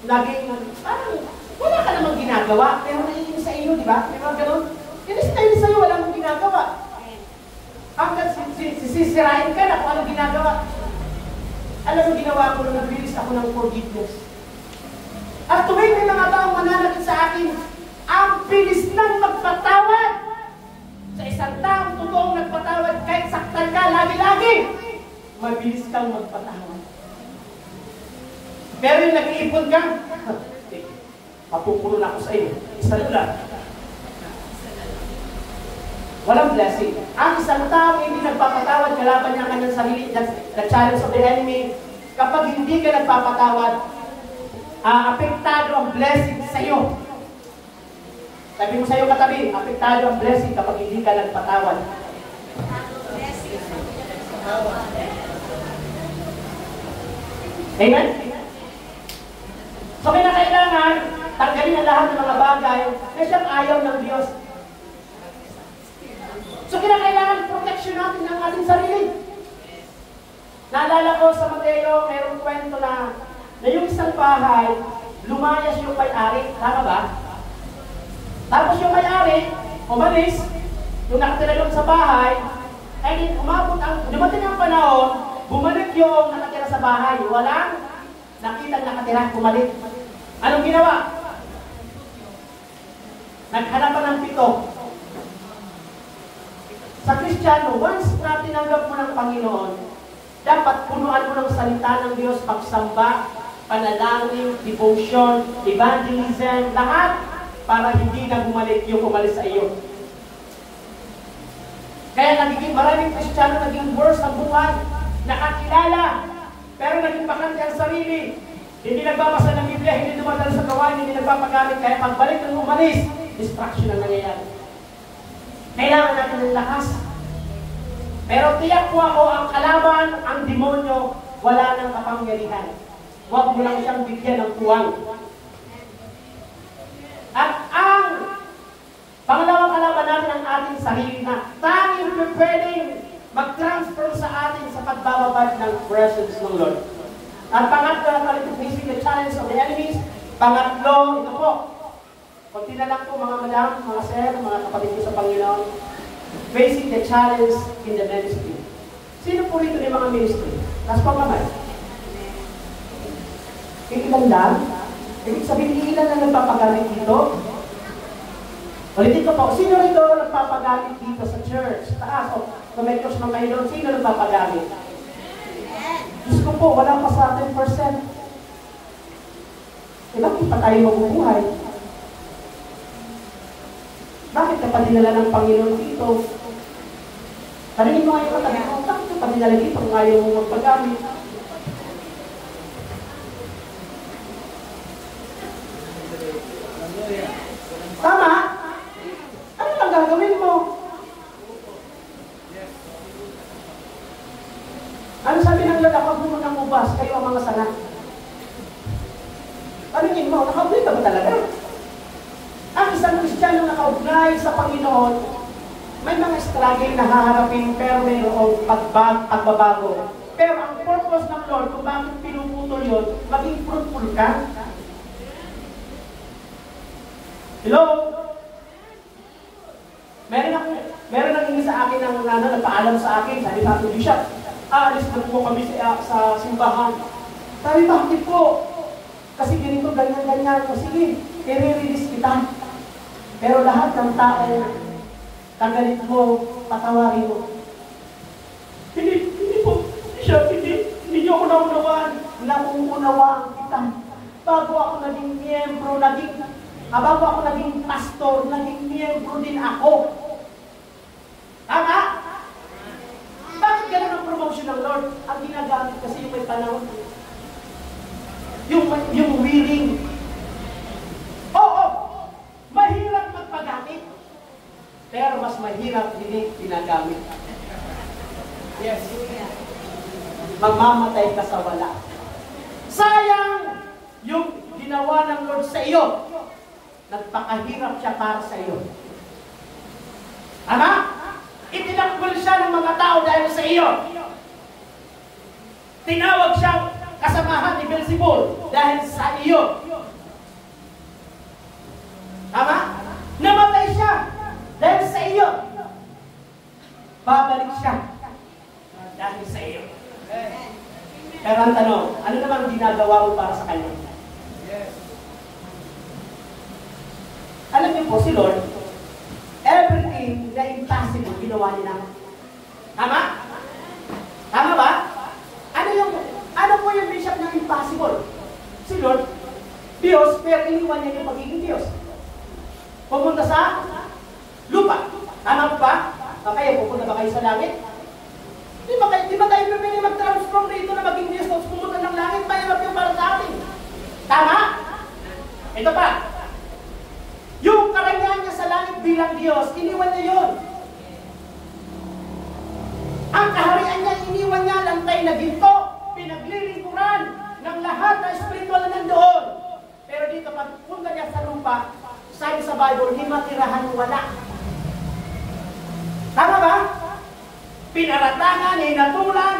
naging, parang wala ka namang ginagawa, pero naiinis sa iyo, di ba? May mga ganun. Inis na inis sa iyo, wala mong ginagawa. Hanggang sisirain ka na kung anong ginagawa. Alam mo, ginawa ko nung nag-release ako ng forgiveness. At tuwing may mga taong mananakit sa akin, ang bilis nang magpatawad. Sa isang taong totoong nagpatawad, kahit saktan ka, lagi-lagi, mabilis kang magpatawad. Pero yung nag-iipon ka, mapupulo na ako sa iyo. Isa lang. Walang blessing. Ang isang tao hindi nagpapatawad, kalaban niya kanyang sarili, the challenge of the enemy. Kapag hindi ka nagpapatawad, apektado ang blessing sa iyo. Sabi mo sa iyo katabi, apektado ang blessing kapag hindi ka nagpatawad. Amen? So kinakailangan, tanggalin ang lahat ng mga bagay na siyang ayaw ng Diyos. So kinakailangan protection natin ang ating sarili. Naalala ko sa Mateo, mayroong kwento na yung isang bahay, lumayas yung may-ari. Tama ba? Tapos yung may-ari, umalis, yung nakatira doon sa bahay, ay dumating ang panahon, bumalik yung nakatira sa bahay. Walang nakitang nakatira, bumalik. Anong ginawa? Naghanap pa ng pito. Sa Kristiyano, once na tinanggap mo ng Panginoon, dapat punuan mo ng salita ng Diyos, pagsamba, panalangin, devotion, evangelism, lahat para hindi na bumalik yung umalis sa iyo. Kaya maraming Kristiyano naging worse ang buhay, nakakilala, pero naging bakante ang sarili. Hindi nagbabasa ng Biblia, hindi dumadala sa gawain, hindi nagpapagamit, kaya pagbalik ng umalis, distraction ang nangyayari. Kailangan natin ng lakas. Pero tiyak po ako, ang kalaban, ang demonyo, wala nang kapangyarihan. Huwag mo lang siyang bigyan ng puwang. At ang pangalawang kalaban natin ang ating sarili na tanging pwedeng mag-transfer sa atin sa pagbababad ng presence ng Lord. At pangatlo, facing the challenge of the enemies. Pangatlo, ito po. Kunti na lang po mga madam, mga sir, mga kapatid ko sa Panginoon. Facing the challenge in the ministry. Sino po rito ng mga ministry? Tapos po kamay. Ilan lang? Ibig sabihin, ilan na nagpapagamit dito? Ulitin ko po, sino rito nagpapagamit dito sa church? Taas, o kumentos ng kayo doon, sino nagpapagamit? Diyos ko po, wala pa sa 10%. Bakit pa tayo mabubuhay? Bakit ka pa dinala ng Panginoon dito? Tanungin mo ngayon katabi ko, bakit ka pa dinala dito kung ayaw mo magpagamit? Tama? Ano lang gagawin mo? Ano sabi ng Lord, ako mo ng ubas, kayo ang mga sanga? Tanungin mo, nakaugnay ka ba talaga? Ang isang Kristiyano nakaugnay sa Panginoon, may mga struggle na haharapin, pero mayroong pagbabago. Pero ang purpose ng Lord, kung bakit pinuputol yun, maging fruitful ka. Hello? Meron nang sa akin ng nagpaalam sa akin, sabi sa akin, Bishop, aalis na po kami sa simbahan. Sabi, bakit po? Kasi ganito, ganyan. Sige, i-release kita. Pero lahat ng tao, tanggalin mo, patawarin mo. Hindi po, Bishop, hindi niyo ako naunawaan. Nauunawaan kita. Bago ako naging miyembro, bago ako naging pastor, naging miyembro din ako. Tama? Bakit ganun ang promotion ng Lord? Ang ginagamit kasi yung may panahon. Yung willing. Oo, mahirap magpagamit. Pero mas mahirap hindi ginagamit. Yes. Mamamatay ka sa wala. Sayang yung ginawa ng Lord sa iyo. Nagpakahirap siya para sa iyo. Ama? Itinakbol siya ng mga tao dahil sa iyo. Tinawag siya kasamahan ni Beelzebul dahil sa iyo. Tama? Namatay siya dahil sa iyo. Babalik siya dahil sa iyo. Pero ang tanong, ano naman ginagawa mo para sa kanya? Alam niyo po, si Lord, everything na impossible, ginawa niya. Tama? Tama ba? Ano po yung bishop ng impossible? Si Lord, Diyos, pero iniwan niya yung pagiging Diyos. Pumunta sa lupa. Tama ba? Kayo, pupunta ba kayo sa langit? Di ba tayo pwede mag-transform rito na maging Diyos tapos pumunta ng langit? Mahirap yung para sa atin. Tama? Ito pa. Yung karangyaan niya sa langit bilang Diyos, iniwan niya yun. Ang kaharian niya, iniwan niya, lantay na ginto, pinaglilingkuran ng lahat na spiritual na nandoon. Pero dito, pag punta niya sa lupa, sabi sa Bible, di matirahan wala. Tama ba? Pinaratangan, hinatulan.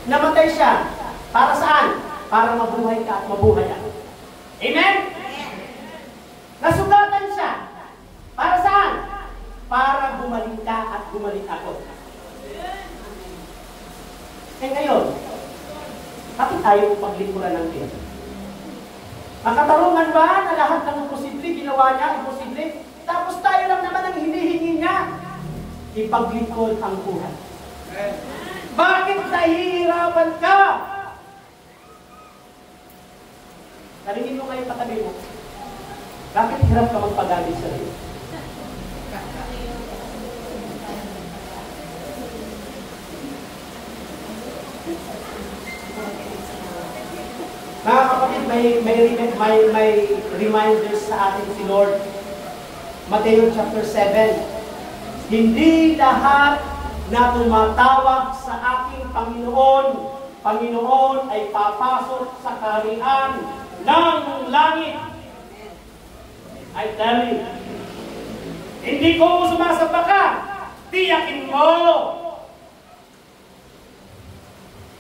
Namatay siya. Para saan? Para mabuhay ka at mabuhay ako. Amen? Nasugatan siya. Para saan? Para gumaling ka at gumaling ako. Eh ngayon, Bakit ayaw paglingkuran ng Diyos? Makatarungan ba na lahat ng imposible ginawa niya, imposible? Tapos tayo lang naman ang hinihingi niya. Ipaglingkod ang buhay. Bakit nahihirapan ka? Narinig mo ngayon katabi mo. Bakit hirap ka magpagalit sa Diyos? Mga kapatid, may reminders sa atin si Lord. Mateo chapter 7. Hindi lahat na tumatawag sa aking Panginoon ay papasok sa kaharian ng langit. I tell you, hindi ko sumasamba ka, tiyakin mo.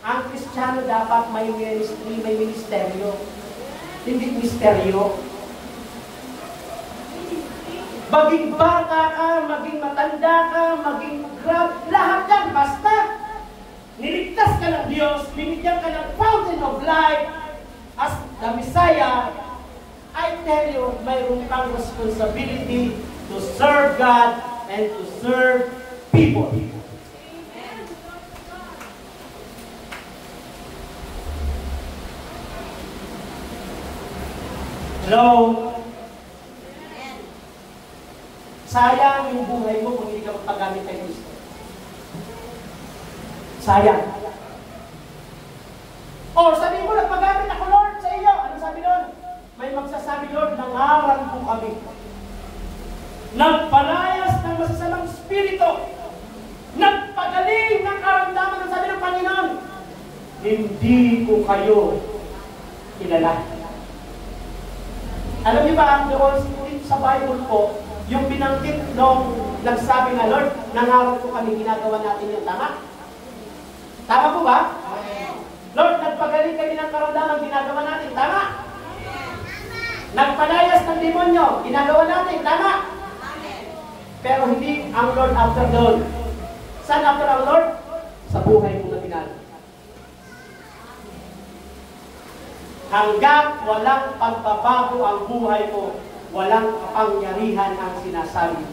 Ang Kristiyano dapat may ministry, may ministeryo. Hindi misteryo. Maging bata ka, maging matanda ka, maging grab, lahat yan, basta niligtas ka ng Diyos, binigyan ka ng fountain of life as the Messiah, I tell you, mayroon kang responsibility to serve God and to serve people. Hello? Sayang yung buhay mo kung hindi ka magpagamit kay Kristo. Sayang. O, sabi mo, nagpagamit ako, Lord, sa iyo. Ano sabi doon? May magsasabi, Lord, nangaral po kami. Nagpalayas ng masasamang spirito. Nagpagaling ng karamdaman ng sabi ng Panginoon. Hindi ko kayo kilala. Alam niyo ba, doon sa Bible po, yung binanggit nung nagsabi na, Lord, nangaral ko kami, ginagawa natin yung tama. Tama po ba? Lord, nagpagaling kami ng karamdaman, ginagawa natin, tama. Nagpalayas ng demonyo, ginagawa natin, tama. Pero hindi ang Lord after doon. Saan after ang Lord? Sa buhay mo na ginagawa. Hanggang walang pagbabago ang buhay mo, walang kapangyarihan ang sinasabi.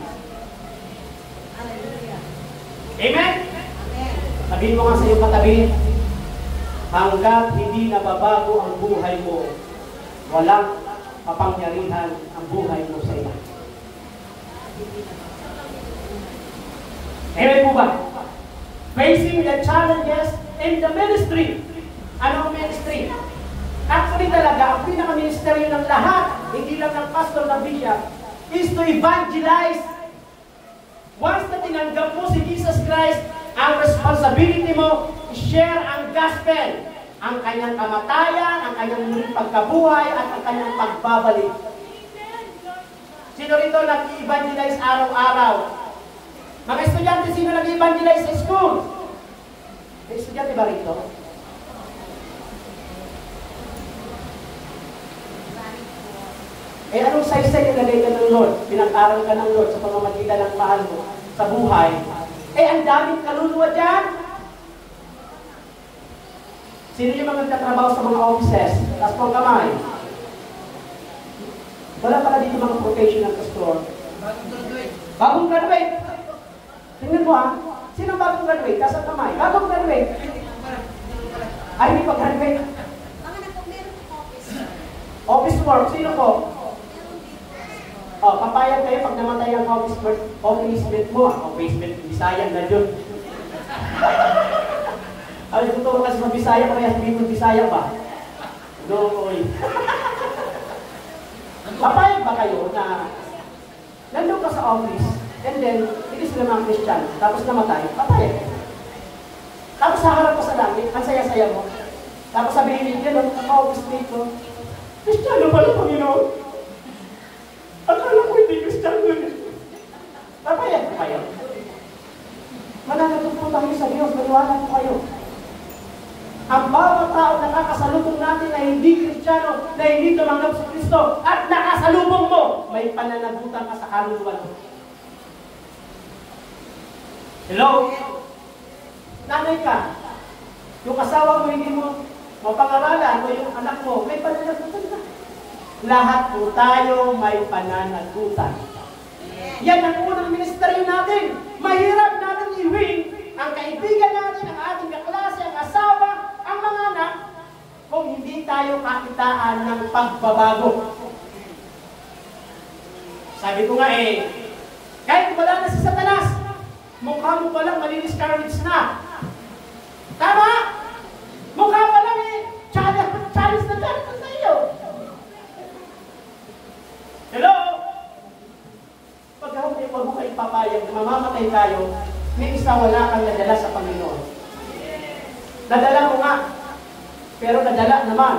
Amen? Sabihin mo nga sa iyong katabi, hanggang hindi nababago ang buhay mo, walang kapangyarihan ang buhay mo sa iyo. Amen po ba? Facing the challenges in the ministry. Ano ang ministry? Actually talaga, ang pinaka-ministeryo ng lahat, hindi lang ng pastor na bishop, is to evangelize. Once na tinanggap mo si Jesus Christ, ang responsibility mo, i-share ang gospel, ang kanyang kamatayan, ang kanyang muling pagkabuhay, at ang kanyang pagbabalik. Sino rito nag-evangelize araw-araw? Mga estudyante, sino nag-evangelize sa school? May estudyante ba rito? Eh, anong saysay nilagay ka ng Lord? Pinag-aral ka ng Lord sa pamamagitan ng mahal mo sa buhay. Eh, ang daming kaluluwa dyan. Sino yung mga nagtatrabaho sa mga offices? Taas pong kamay. Wala pala dito mga professional pastor. Bagong graduate. Tingnan mo ha. Sino bagong graduate? Taas ang kamay. Bagong graduate. Ay, hindi pa graduate. Office work. Sino po? Oh, papayag kayo pag namatay ang office mate mo. Office mate, Bisayan na yun. Ay, tuturo kasi sa Bisaya, kaya hindi mo Bisaya ba? No, oy. Papayag ba kayo na nandun ka sa office, and then, hindi sila mga Christian, tapos namatay, papayag kayo. Tapos haharap ka sa langit, ang saya-saya mo. Tapos sabihin niyo, ang office mate ko, Christian pala, Panginoon. Akala ko hindi Christian yun. Papayag ko kayo. Mananagot po tayo sa Diyos, maniwala po kayo. Ang bawat tao na nakasalubong natin na hindi Kristiyano, na hindi tumanggap sa Kristo, at nakasalubong mo, may pananagutan ka sa kaluluwan mo. Hello? Nanay ka, yung asawa mo hindi mo mapangaralan mo yung anak mo, may pananagutan na. Lahat po tayo may pananagutan. Yan ang unang ministeryo natin. Mahirap natin i-win ang kaibigan natin, ang ating kaklase, ang asawa, ang mga anak, kung hindi tayo kakitaan ng pagbabago. Sabi ko nga kahit wala na si Satanas, mukha mo palang mali-discourage na. Tama? Mukha palang challenge na challenge sa iyo. Hello? Pag mo kayo papayag, mamamatay tayo, may isa wala kang nadala sa Panginoon. Nadala mo nga, pero nadala naman.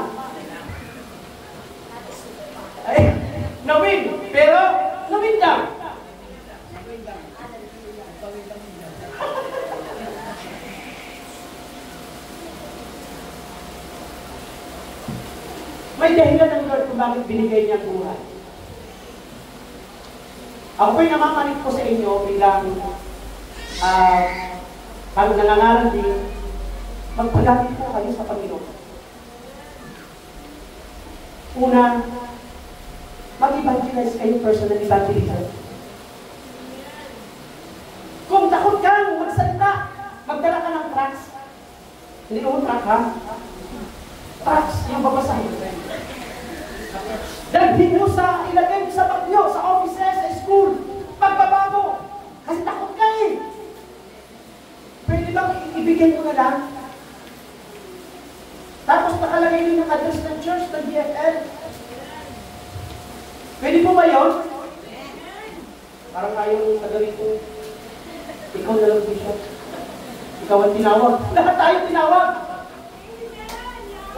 Ay, nawin, pero nawin lang. May dahilan ng Lord kung bakit binigay niya buhay. Ako po'y namamanit ko sa inyo bilang pag nangangaral din, magpagapit po kayo sa Panginoon. Una, mag-evangelize kayo, personal evangelism. Kung takot kang magsalita, magdala ka ng tracts. Hindi mo tract, ha? Tracts, yung babasahin. Dalhin mo ilagay mo sa bag nyo, sa offices, sa school, pagbabago. Kasi takot ka Pwede bang ibigay mo na lang? Tapos nakalagay din yung address ng church, ng DFL. Pwede po ba yun? Parang kayong taga rito. Ikaw na lang, Bishop. Ikaw ang tinawag. Lahat tayo tinawag.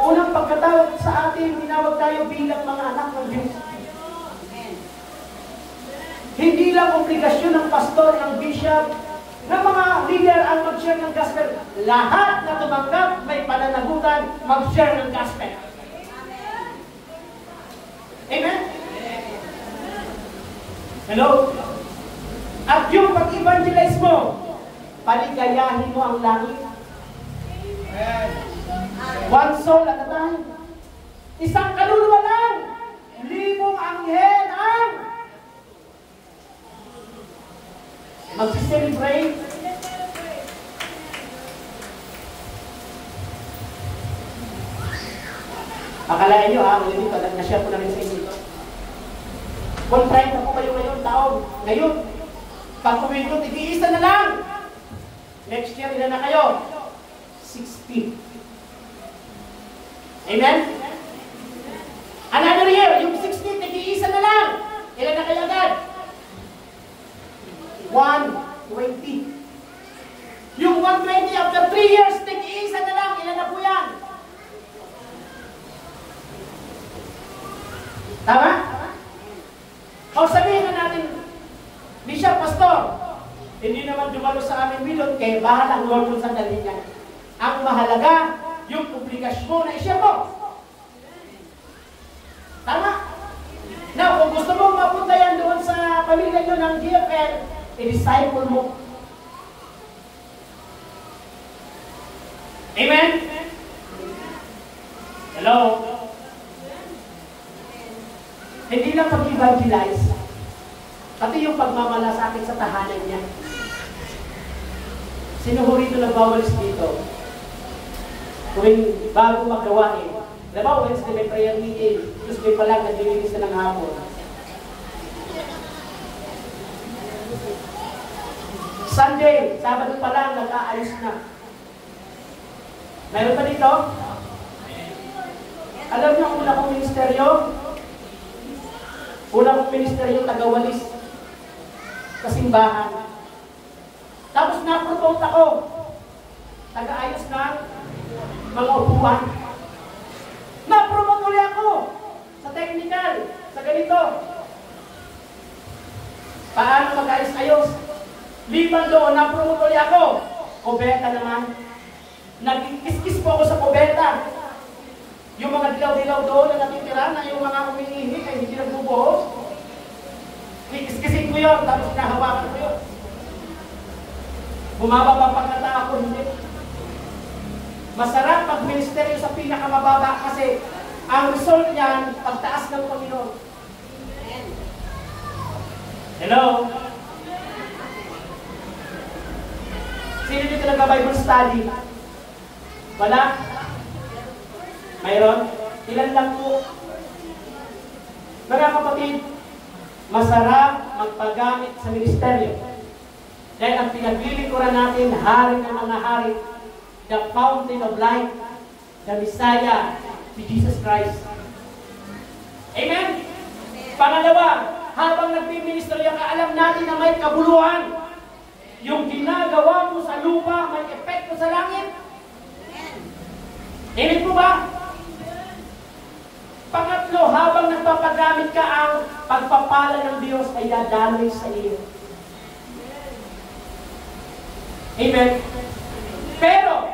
Unang pagkatawag sa atin, tinawag tayo bilang mga anak ng Diyos. Hindi lang obligasyon ng pastor, ng bishop, ng mga leader ang mag-share ng gospel. Lahat na tumanggap, may pananagutan, mag-share ng gospel. Amen? Hello? At yung pag-evangelize mo, paligayahin mo ang langit. One soul at a time. Isang kaluluwa lang. 1,000 anghel ang mag-celebrate. Akalain nyo dito, na-share ko na rin sa inyo. Kung 30 po kayo ngayon taon, ngayon, pag-uwi ko, tig-iisa na lang. Next year, ilan na kayo? 60. Amen? Another year, yung 60, tig-iisa na lang. Ilan na kayo agad? 120. Yung 120 after 3 years, tig-iisa na lang. Ilan na po yan? Tama? O sabihin na natin, Bishop, Pastor, hindi naman dumalo sa aming bilog, kaya bahala ang Lord kung sandali niya. Ang mahalaga, yung obligasyon na i-share mo. Tama? Now, kung gusto mong mapunta yan doon sa pamilya nyo ng GFL, i-disciple mo. Amen? Hello? Hindi lang pag-evangelize, pati yung pagmamalasakit sa tahanan niya. Sino ho rito nagwawalis dito? Tuwing bago magawain. Diba, Wednesday may prayer meeting, Tuesday pa lang, naglilinis na ng hapon. Sunday, Sabado pa lang, nag-aayos na. Meron pa dito? Alam niyo ang una kong ministeryo? Una kong ministeryo, tagawalis. Kasimbahan. Tapos na-promote ako. Taga-ayos ng mga upuan. Na-promote ulit ako sa technical, sa ganito. Paano mag-ayos-ayos? Liban doon, na-promote ulit ako. Kubeta naman. Nagkikis-kis po ako sa kubeta. Yung mga dilaw-dilaw doon na natitira na yung mga umiihi ay hindi nagbubuhos. Kikis-kisin ko yun, tapos nahawakan ko yun. Bumababa pag nata ako, hindi. Masarap pag-ministeryo sa pinakamababa kasi ang result niyan, pagtaas ng Panginoon. Hello? Sino dito nagka-Bible study? Wala? Mayroon? Ilan lang po? Mga kapatid, masarap magpagamit sa ministeryo. Dahil ang pinaglilingkuran natin, hari ng mga hari, the fountain of life, the Messiah, si Jesus Christ. Amen? Pangalawa, habang nagpiministeryo ka, alam natin na may kabuluhan. Yung ginagawa mo sa lupa, may epekto sa langit. Amen po ba? Pangatlo, habang nagpapagamit ka, ang pagpapala ng Diyos ay dadaloy sa iyo. Amen? Pero,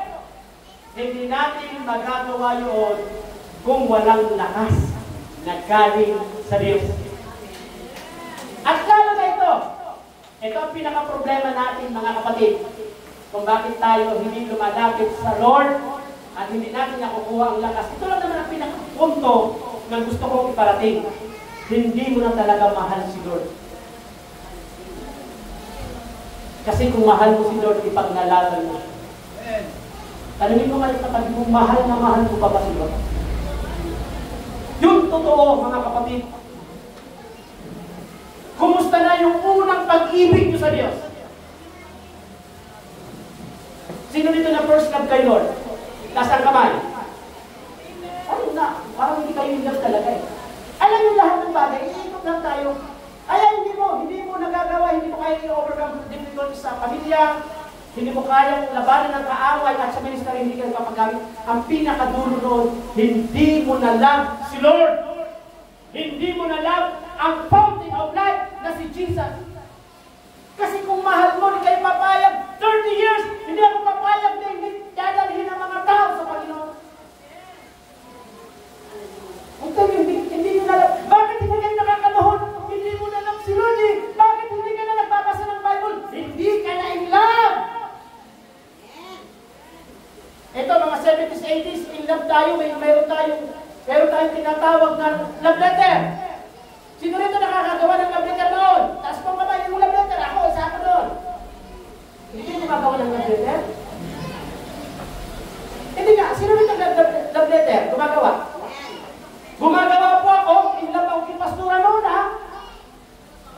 hindi natin magagawa yun kung walang lakas na galing sa Diyos. At lalo na ito ang pinaka-problema natin mga kapatid. Kung bakit tayo hindi lumalapit sa Lord at hindi natin nakukuha ang lakas. Ito lang naman ang pinaka-punto na gusto kong iparating. Hindi mo na talaga mahal si Lord. Kasi kung mahal mo si Lord, ipagnalaban mo. Tanungin mo ngayon kapag mo mahal na mahal mo pa ba si Lord? Yung totoo mga kapatid. Kumusta na yung unang pag-ibig nyo sa Diyos? Sino dito na first love kay Lord? Taas ang kamay. Ano na? Parang hindi kayo in love talaga eh. Alam nyo lahat ng bagay, iikot lang tayo. Ayan, hindi mo nagagawa, hindi mo kaya i-overcome difficulties sa pamilya, hindi mo kayang labanan ng kaaway at sa ministry hindi ka papagamit. Ang pinakadulo noon, hindi mo na love si Lord. Hindi mo na love ang fountain of life na si Jesus. Kasi kung mahal mo, hindi kayo papayag. 30 years, hindi ako papayag na hindi dadalhin ang mga tao sa Panginoon. Hindi mo na love. Bakit hindi kayo nakakaluhod? Hindi mo na love si Lord eh. Bakit hindi ka na nagbabasa ng Bible? Hindi ka na in love. Ito, mga 70s, 80s, in love tayo. Meron tayong tinatawag na love letter. Sino rito nakakagawa ng love letter noon? Taas pong kamay yung love letter. Ako, isa ako doon. Hindi mo magawa ng love letter? Hindi nga. Sino rito love letter? Gumagawa? Gumagawa po ako. In love ako kay Pastora noon, ha?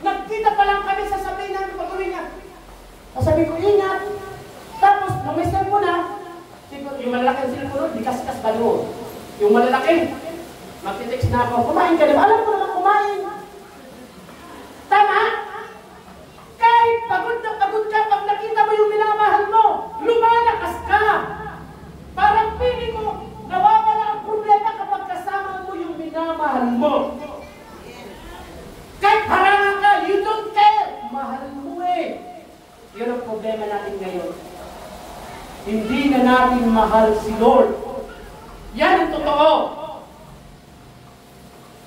Nagkita pa lang kami, sasabihin namin pag-uwi niya. Sasabihin ko, ingat. Tapos, nung may cellphone na, yung malalaking cellphone, di kaskas ba doon? Yung malalaki, magtitext na ako, kumain ka naman. Alam ko naman kumain. Tama? Kahit pagod na pagod ka, pag nakita mo yung minamahal mo, lumalakas ka. Parang pili ko, nawawala ang problema kapag kasama mo yung minamahal mo. Kahit harangan ka, you don't care. Mahal mo eh. Yun ang problema natin ngayon. Hindi na natin mahal si Lord. Yan ang totoo.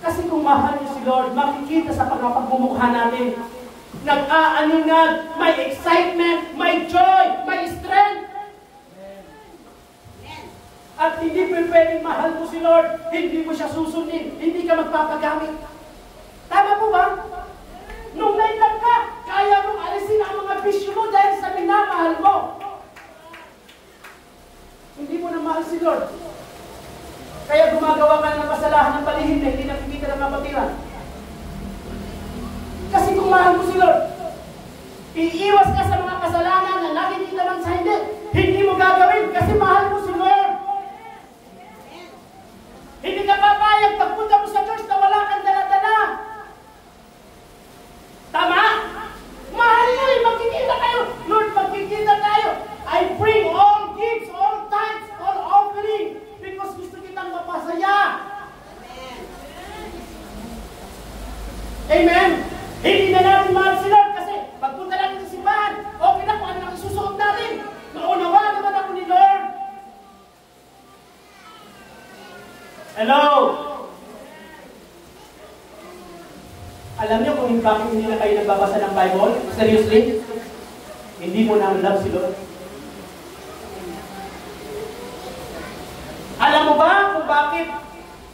Kasi kung mahal niyo si Lord, makikita sa pagpagmumukha natin. Nag-aaningan, may excitement, may joy, may strength. At hindi pwedeng mahal mo si Lord, hindi mo siya susundin, hindi ka magpapagamit. Tama po ba? Nung nailang ka, kaya mong alisin ang mga bisyo mo dahil sa minamahal mo. Hindi mo na mahal si Lord. Kaya gumagawa ka ng kasalahan ng palihim na hindi nakikita ng kapatiran. Kasi kung mahal mo si Lord, iiwas ka sa mga kasalanan na nakikita man sa hindi mo gagawin kasi mahal mo si Lord. Hindi ka papayag pagpunta mo sa church na wala kang dala-dala. Tama? Mahal mo eh, magkikita kayo. Lord, magkikita tayo. I bring all gifts, all tithes, all offering because gusto kitang mapasaya. Amen? Hindi na natin mahal si Lord kasi pagpunta natin sa simbahan, okay na kung ano ang susuot natin. Naunawa naman ako ni Lord. Hello? Alam niyo kung bakit hindi na kayo nagbabasa ng Bible? Seriously? Hindi mo na love si Lord. mo ba kung bakit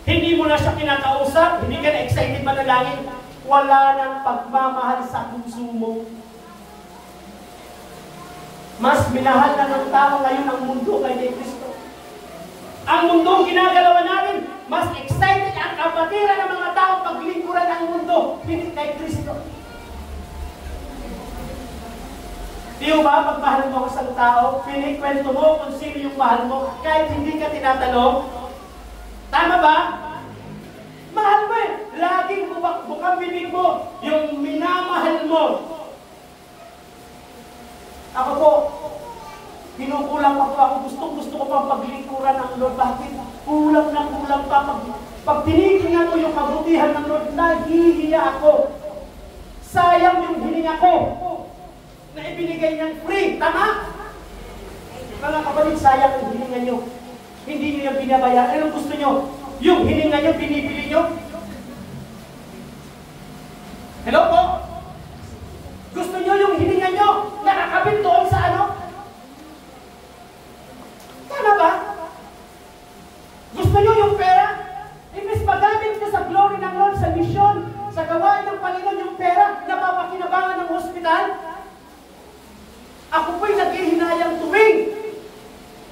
hindi mo na siya kinakausap? Hindi ka na excited manalangin? Wala nang pagmamahal sa puso mo. Mas minahal na ng tao ngayon ang mundo kay Kristo. Ang mundo ang ginagalawan natin, mas excited ang kapatiran ng mga tao paglingkuran ang mundo, hindi kay Kristo. Di ba, pag mahal mo ang isang tao, pinikwento mo kung sino yung mahal mo, kahit hindi ka tinatanong? Tama ba? Mahal mo eh. Laging bukang bibig mo, yung minamahal mo. Ako po, kinukulang pa po ako. Gusto ko pang paglingkuran ng Lord. Bakit? Kulang pa. Pag tinignan ko yung kabutihan ng Lord, nahihiya ako. Sayang yung hininga ko na ibinigay niyang free. Tama? Mga kapatid, sayang yung hininga niyo. Hindi niyo yung binabayaran. Anong gusto niyo? Yung hininga niyo, binibili niyo? Hello po? Gusto niyo yung hininga niyo nakakabit doon sa ano? Tama ba? Gusto niyo yung pera? Imbes magamit ka sa glory ng Lord, sa mission, sa gawain ng Panginoon, yung pera, napapakinabangan ng hospital? Ako po'y naghihinayang tuwing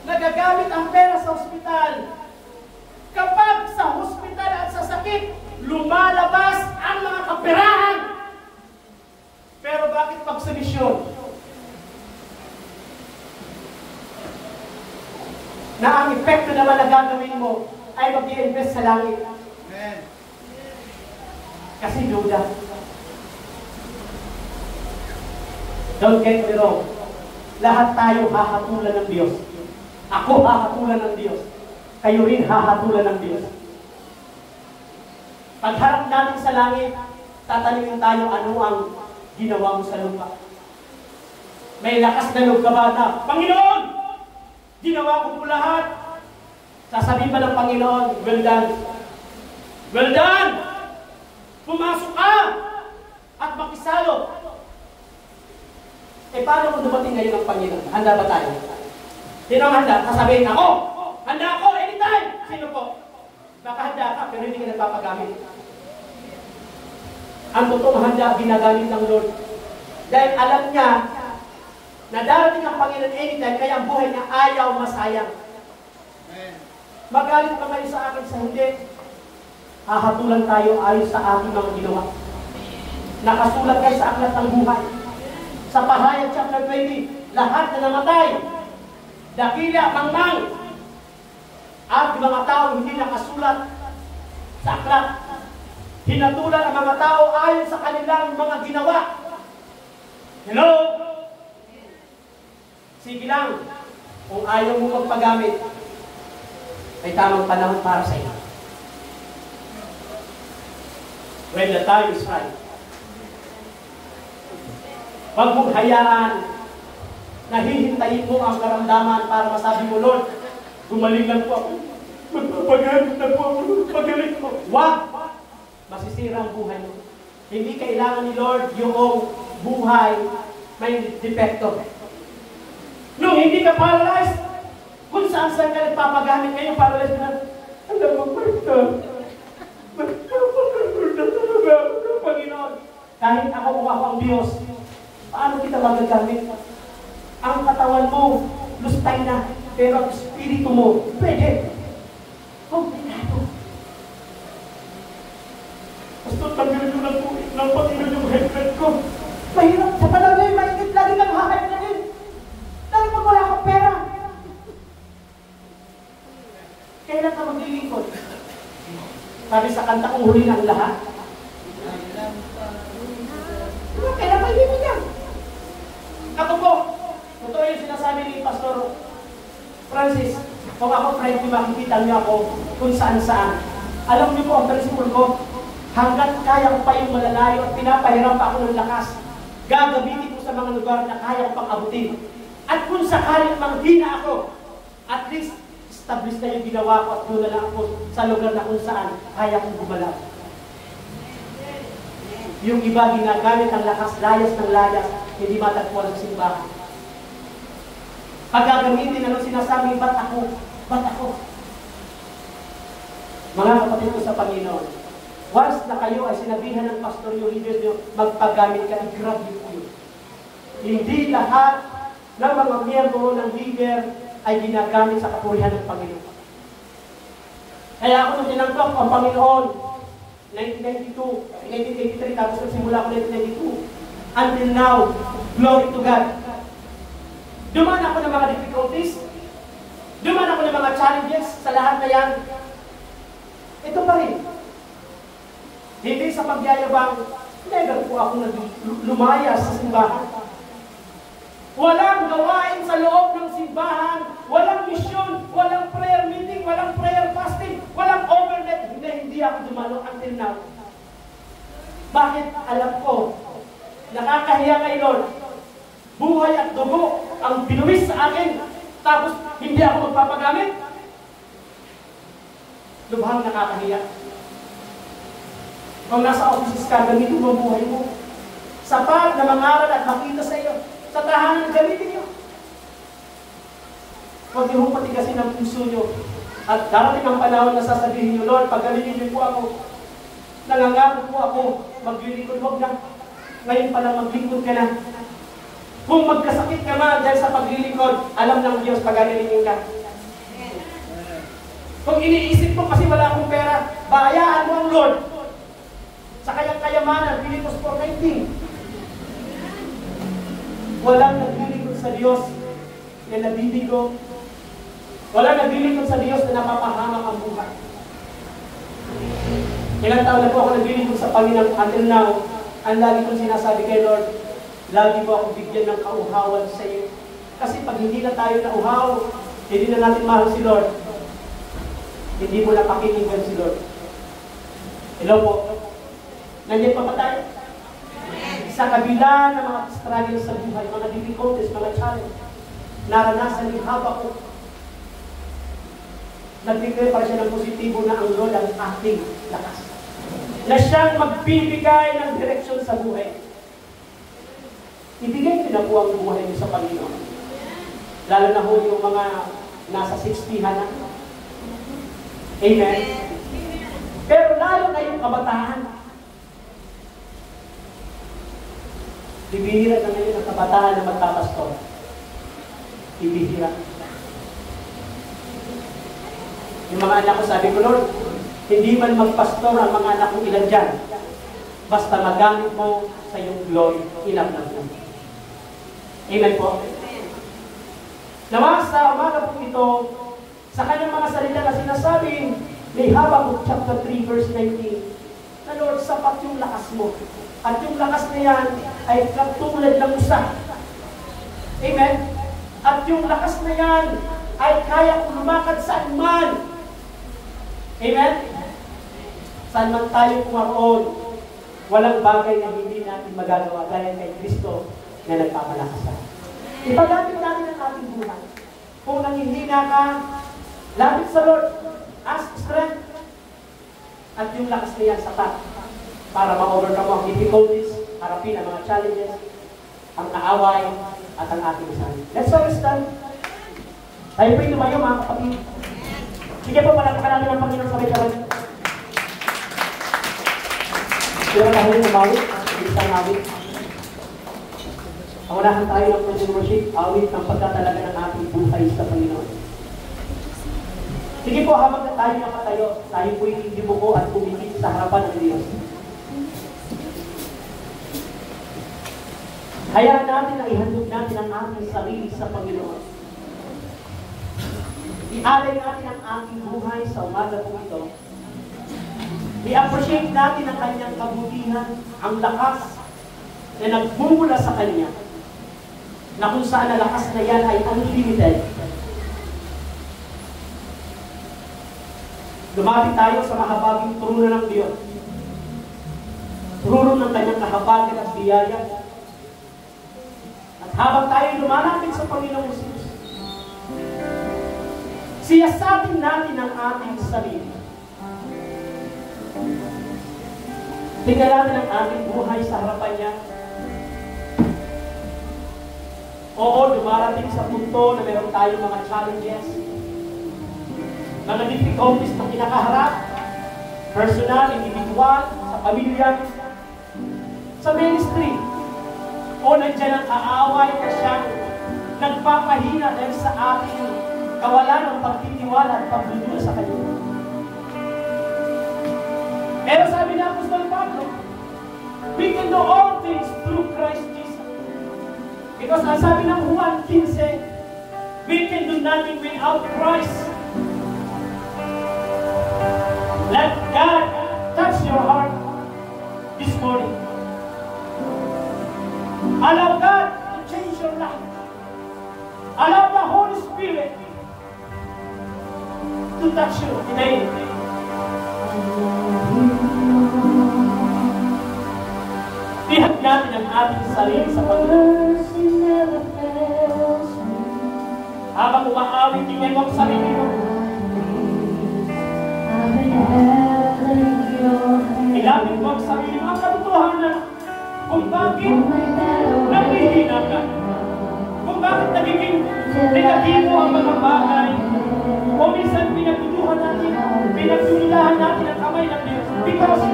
nagagamit ang pera sa hospital. Kapag sa hospital at sa sakit, lumalabas ang mga kaperahan. Pero bakit pag sa misyon? Na ang epekto naman na gagawin mo ay mag-i-invest sa langit. Amen. Kasi duda. Don't get me wrong. Lahat tayo hahatulan ng Diyos. Ako hahatulan ng Diyos. Kayo rin hahatulan ng Diyos. Pagharap natin sa langit, tatanungin tayo ano ang ginawa mo sa lupa. May lakas na loob ka ba na, Panginoon, ginawa ko po lahat. Sasabihin ba ng Panginoon, well done. Well done! Pumasok ka at makisalo. Paano kung dumating ngayon ang Panginoon? Handa ba tayo? Sino ang handa? Kasabihin ako! Handa ako anytime! Sino po? Baka handa ka, pero hindi ka nagpapagamit. Ang totoong handa, ginagamit ng Lord. Dahil alam niya na darating ang Panginoon anytime, kaya ang buhay niya ayaw masayang. Magalit ka ngayon sa akin sa hindi. Hahatulan tayo ayon sa ating mga ginawa. Nakasulat kayo sa aklat ng buhay. Sa Pahayag chapter 20, lahat na namatay, dakila, mangmang, at mga tao hindi nakasulat sa aklat. Hinatulan ang mga tao ayon sa kanilang mga ginawa. Hello? Sige lang, kung ayaw mo magpagamit, ay tamang panahon para sa iyo. When the time is right. Huwag mong hayaan na hihintayin mo ang karamdaman para masabi mo, Lord, gumaling lang po ako. Magpapagamit na po ako. Pagaling po. Huwag! Masisira ang buhay mo. Hindi kailangan ni Lord yung buhay may depekto. Nung hindi ka paralyzed, kung saan ka nagpapagamit ngayon, paralyzed na, alam mo, Marta, Panginoon, kahit ako kung ako ang Diyos, paano kita magagamit? Ang katawan mo, lustay na, pero ang espiritu mo, pwede. Komplikado. Basta tanggalin ko lang po ng Panginoon yung headset ko. Mahirap sa panahon na yun, mahigit lagi kang hahype na din. Lagi pag wala akong pera. Kailan ka maglilingkod? Sabi sa kanta kong huli ng lahat. Kailan pa hindi mo yan? Ako po, totoo yung sinasabi ni Pastor Francis, kung ako friend ko, makikita niyo ako kung saan-saan. Alam niyo po, ang principle ko, hanggat kaya ko pa yung malalayo at pinapahiram pa ako ng lakas, gagamitin ko sa mga lugar na kaya ko pang abutin. At kung sakaling manghina ako, at least, establish na yung ginawa ko at doon na lang ako sa lugar na kung saan kaya kong gumalaw. Yung iba ginagamit ang lakas, layas ng layas, hindi matagpuan sa simbahan. Pag gagamitin, anong sinasabi, ba't ako? Ba't ako? Mga kapatid ko sa Panginoon, once na kayo ay sinabihan ng pastor yung leaders nyo, magpagamit ka, i-grab niyo po yun. Hindi lahat ng mga miyembro ng leader ay ginagamit sa kapurihan ng Panginoon. Kaya ako nung tinanggap ang Panginoon, 1992, 1983, tapos nagsimula ako 1992, until now, glory to God. Dumaan ako ng mga difficulties, dumaan ako ng mga challenges, sa lahat na yan, ito pa rin. Hindi sa pagyayabang, never po ako lumayas sa simbahan. Walang gawain sa loob ng simbahan, walang misyon, walang prayer meeting, walang prayer fasting, walang overnight. Hindi ako dumalo until now. Bakit? Alam ko, nakakahiya kay Lord. Buhay at dugo ang binuwis sa akin, tapos hindi ako magpapagamit. Lubhang nakakahiya. Kung nasa offices ka, gamitin mo ang buhay mo. Sapat na mangaral at makita sa iyo. Sa tahanan, gamitin niyo. Huwag niyo patigasin ang puso niyo. At darating ang panahon na sasabihin niyo, Lord, pagalitin niyo po ako. Nangangako po ako, maglilingkod, huwag na. Ngayon pa lang maglingkod ka na. Kung magkasakit ka man dahil sa paglilingkod, alam ng Diyos pagalilingin ka. Kung iniisip mo kasi wala akong pera, bayaan mo ang Lord. Sa kanyang kayamanan, Filipos 4:19. Walang naglilingkod sa Diyos na nabibigo. Walang naglilingkod sa Diyos na napapahamak ang buhay. Ilang taon na po ako naglilingkod sa Panginoon until now, ang lagi kong sinasabi kay Lord, lagi mo ako bigyan ng kauhawan sa iyo. Kasi pag hindi na tayo nauhaw, hindi na natin mahal si Lord, hindi mo na pakinggan si Lord. Hello po. Nandiyan pa tayo? Sa kabila ng mga struggles sa buhay, mga difficulties, mga challenge, naranasan ni Habakuk. Nag-declare para siya ng positibo na ang Lord ang ating lakas. Na siyang magbibigay ng direksyon sa buhay. Ibigay ko na po ang buhay niyo sa Panginoon. Lalo na ho yung mga nasa 60 na. Amen? Pero lalo na yung kabataan. Ibihira na ngayon ang kabataan na magpapastor. Ibihira. Yung mga anak ko, sabi ko, Lord, hindi man magpastor ang mga anak ko ilan dyan. Basta magamit mo sa iyong glory, enough na po. Amen po? Nawa sa umaga po ito, sa kanyang mga salita na sinasabing, may Habakuk chapter 3 verse 19, na Lord, sapat yung lakas mo. At yung lakas na yan ay katulad ng usa. Amen? At yung lakas na yan ay kaya kong lumakad saan man. Amen? Saan man tayo pumaroon, walang bagay na hindi natin magagawa gaya kay Kristo na nagpapalakas sa atin. Ipagamit natin ang ating buhay. Kung nanghihina ka, lapit sa Lord, ask strength. At yung lakas na yan sapat para ma-overcome ang difficulties, harapin ang mga challenges, ang kaaway, at ang ating sarili. Let's all stand. Tayo po ito mayo, mga kapatid. Sige po, palakpakan natin ang Panginoon sa may karoon. Sila na huli umawit, isang awit. Paunahan tayo ng praise and worship, awit ng pagtatalaga ng ating buhay sa Panginoon. Sige po, habang tayo nakatayo, tayo po hindi buko at pumikit sa harapan ng Diyos. Hayaan natin na ihandog natin ang ating sarili sa Panginoon. I-alay natin ang ating buhay sa umaga po ito. I-appreciate natin ang kanyang kabutihan, ang lakas na nagmumula sa kanya, na kung saan ang lakas na yan ay unlimited. Lumapit tayo sa mahabaging trono ng Diyos. Trono ng kanyang kahabagan at biyaya. At habang tayo lumalapit sa Panginoong Jesus, siyasatin natin ang ating sarili. Tingnan natin ang ating buhay sa harapan niya. Oo, dumarating sa punto na meron tayong mga challenges, mga difficulties na kinakaharap. personal, individual, sa pamilya, sa ministry. O nandiyan ang kaaway na siyang nagpapahina dahil sa ating kawalan ng pagtitiwala at pagdudula sa Kanya. Pero sabi ni Apostol Pablo, we can do all things through Christ Jesus. Because ang sabi ng Juan 15, we can do nothing without Christ. Let God touch your heart this morning. Allow God to change your life. Allow the Holy Spirit to touch you today. Ihag natin ang ating sarili sa Panginoon. Habang umaawit, tingnan mo ang sarili mo. Ilapit mo ang sarili mo ang katotohanan kung bakit naghihina ka. Kung bakit nagiging negatibo ang mga bagay. O minsan pinagduduhan natin, pinagdududahan natin ang kamay ng Diyos. Because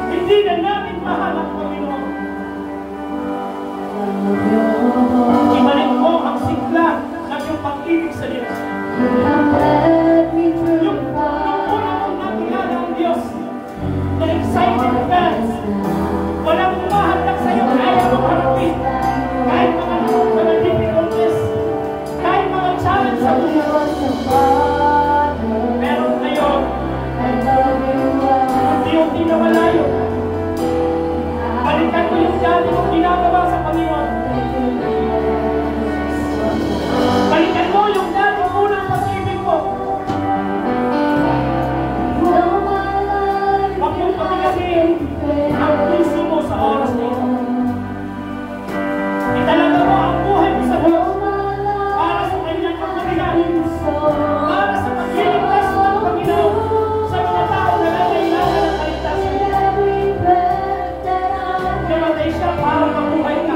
hindi na natin mahal ang Panginoon. Ibalik mo ang sigla ng iyong pag-ibig sa Diyos. Yung una mong nakilala ang Diyos na excited ka. Walang umahal sa iyo, kaya mong harapin. Kahit mga difficulties, kahit mga challenge sa buhay. Pero ngayon, unti-unti na malayo. Balikan mo yung dati mong ginagawa sa Panginoon. Balikan mo yung dati mong unang pag-ibig mo. Huwag mong pabigasin ang puso mo sa oras na ito. Italaga mo ang buhay mo sa Diyos para sa kanyang pagkakilan. Para sa pagliligtas ng Panginoon sa mga tao na nangailangan ng kaligtasan. Namatay siya para mabuhay ka.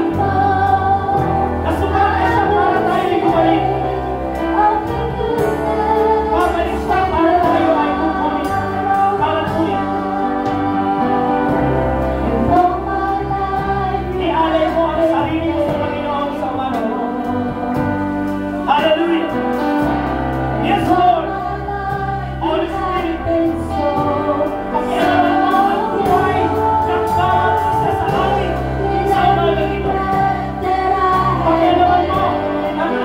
Nasumata siya para tayo bumalik. Babalik siya para tayo ay bumalik. Para tuloy. Ialay mo ang sarili mo sa Panginoon sa umaga. Hallelujah! Yes, Lord! Holy Spirit, pakialaman mo ang buhay ng bawat isa sa amin sa umaga ito. Pakialaman mo ang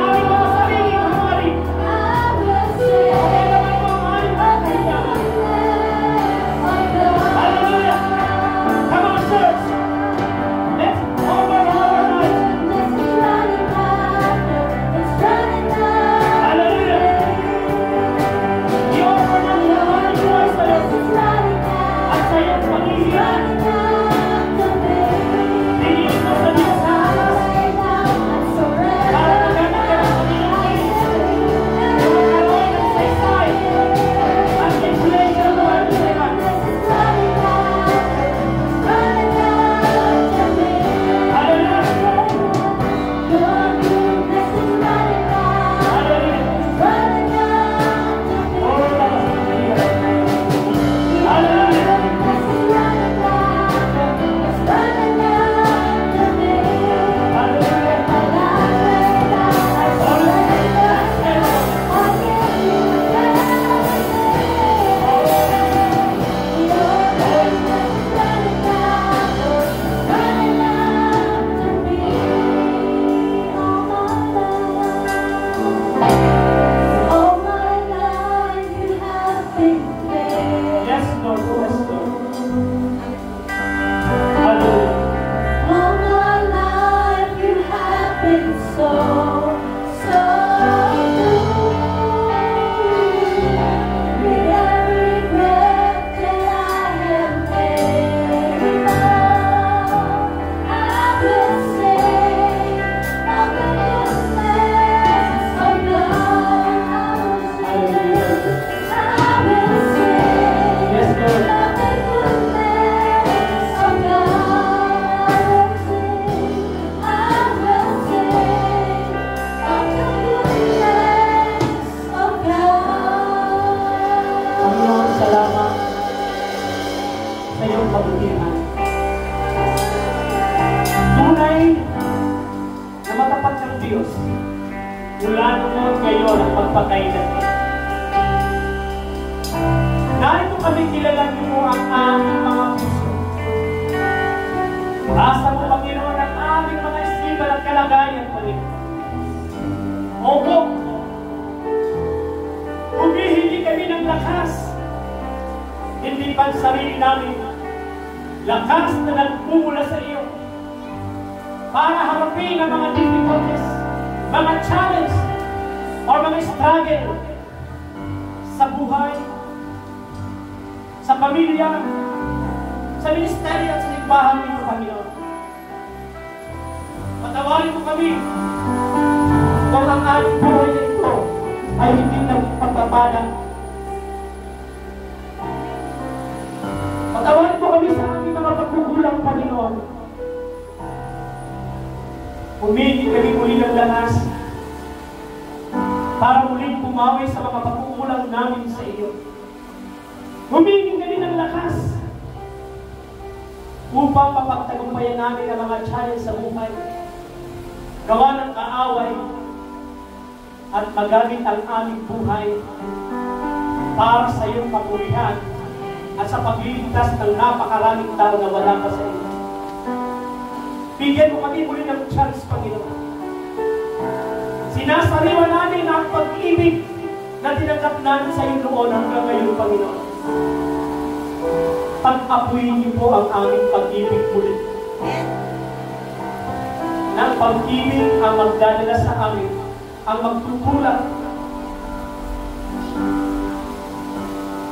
aming mga sarili ng hari. Pakialaman mo ang aming mga kailangan. Hallelujah! Come on, church! Let's open our eyes. Hallelujah! I-offer natin ang aming buhay sa iyo at sa iyong pag-ihiyan. Tingin mo sa Diyos na alas para magamit ka ng Panginoon. Magkaroon ng saysay at influensya mo ang Panginoon. Hallelujah! Yes, Lord. Yes, Lord. Hallelujah. Yes, Lord. mula noon ngayon ang magpakailan. Narito kami kilala niyo ang aming mga puso. Asa mo, Panginoon, ang aming mga isipan at kalagayan, Panginoon. Opo, humihingi kami ng lakas. Hindi pa ang sarili namin. Lakas na nagmumula sa iyo para harapin ang mga difficulties, mga challenge, or mga struggle sa buhay, sa pamilya, sa ministeryo at sa simbahan nito, Panginoon. Patawarin mo kami kung ang aming buhay na ito ay hindi nagpagpapala. Patawarin mo kami sa aming mga pagkukulang, Panginoon. Humingi kami muli ng lakas para muling pumawi sa mga pagkukulang namin sa iyo. Humingi kami ng lakas upang mapagtagumpayan namin ang mga challenge sa buhay, gawa ng kaaway, at magamit ang aming buhay para sa iyong papurihan at sa pagliligtas ng napakaraming tao na wala pa sa iyo. Bigyan mo kami muli ng chance, Panginoon. Sinasariwa namin ang pag-ibig na tinanggap namin sa iyo noon hanggang ngayon, Panginoon. Pag-apuin niyo po ang aming pag-ibig muli. Nang pag-ibig ang magdadala sa amin, ang magtutulak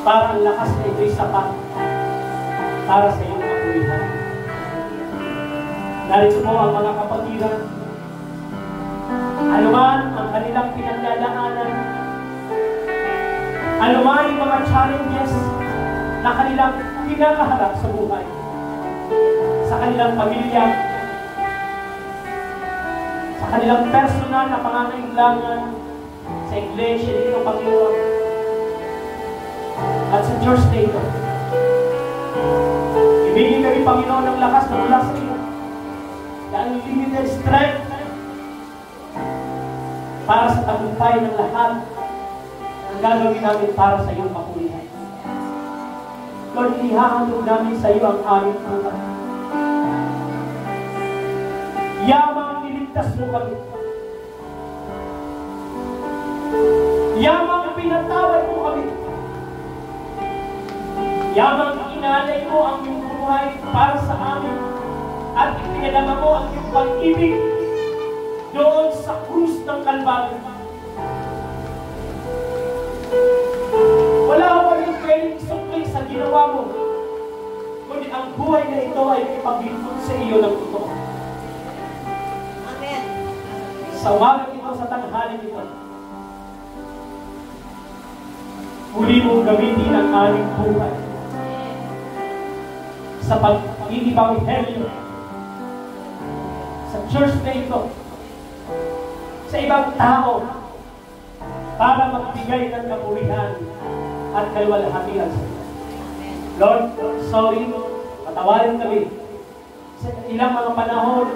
para ang lakas na ito'y sapat para sa iyong kapulihan. Narito po ang mga kapatiran. Anuman ang kanilang pinagdadaanan, anuman yung mga challenges na kanilang kinakaharap sa buhay, sa kanilang pamilya, sa kanilang personal na pangangailangan, sa iglesia dito, Panginoon, at sa church dito. Ibigay kami, Panginoon, ng lakas na mula sa iyo, na unlimited strength para sa tagumpay ng lahat ang gagawin namin para sa iyong kapulihan. Lord, inihahandog namin sa iyo ang aming buhay. Yamang niligtas mo kami. Yamang pinatawad mo kami. Yamang inalay mo ang iyong buhay para sa amin at ipinadama mo ang iyong pag-ibig doon sa krus ng Kalbaryo. Wala ko kayong pwedeng isukli sa ginawa mo, kundi ang buhay na ito ay ipaglingkod sa iyo ng totoo. Amen. Sa umagang ito, sa tanghaling ito, muli mong gamitin ang aming buhay sa pag-ibanghelyo sa church na ito, sa ibang tao, para magbigay ng kapulihan at kaluwalhatian sa iyo. Lord, sorry, patawarin kami sa ilang mga panahon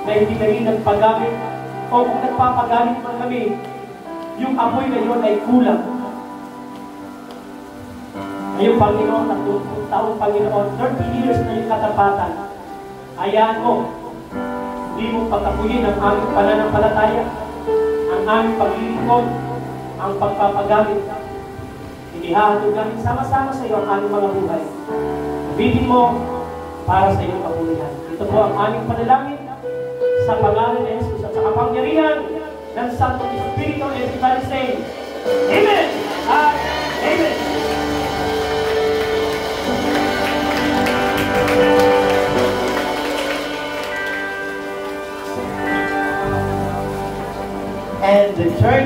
na hindi kami nagpagamit, o kung nagpapagamit man kami, yung apoy na yun ay kulang. Ngayon, Panginoon, at 20 taong Panginoon, 30 years na yung katapatan, hayaan mo, hindi mo patapuyin ang aming pananampalataya, ang aming paglilingkod, ang pagpapagamit. Inihahandog namin sama-sama sa iyo ang aming mga buhay. Bitin mo para sa iyong kapulihan. Ito po ang aming panalangin sa pangalan ni Jesus at sa kapangyarihan ng Santo Espiritu. Everybody say, Amen! At Amen! And the church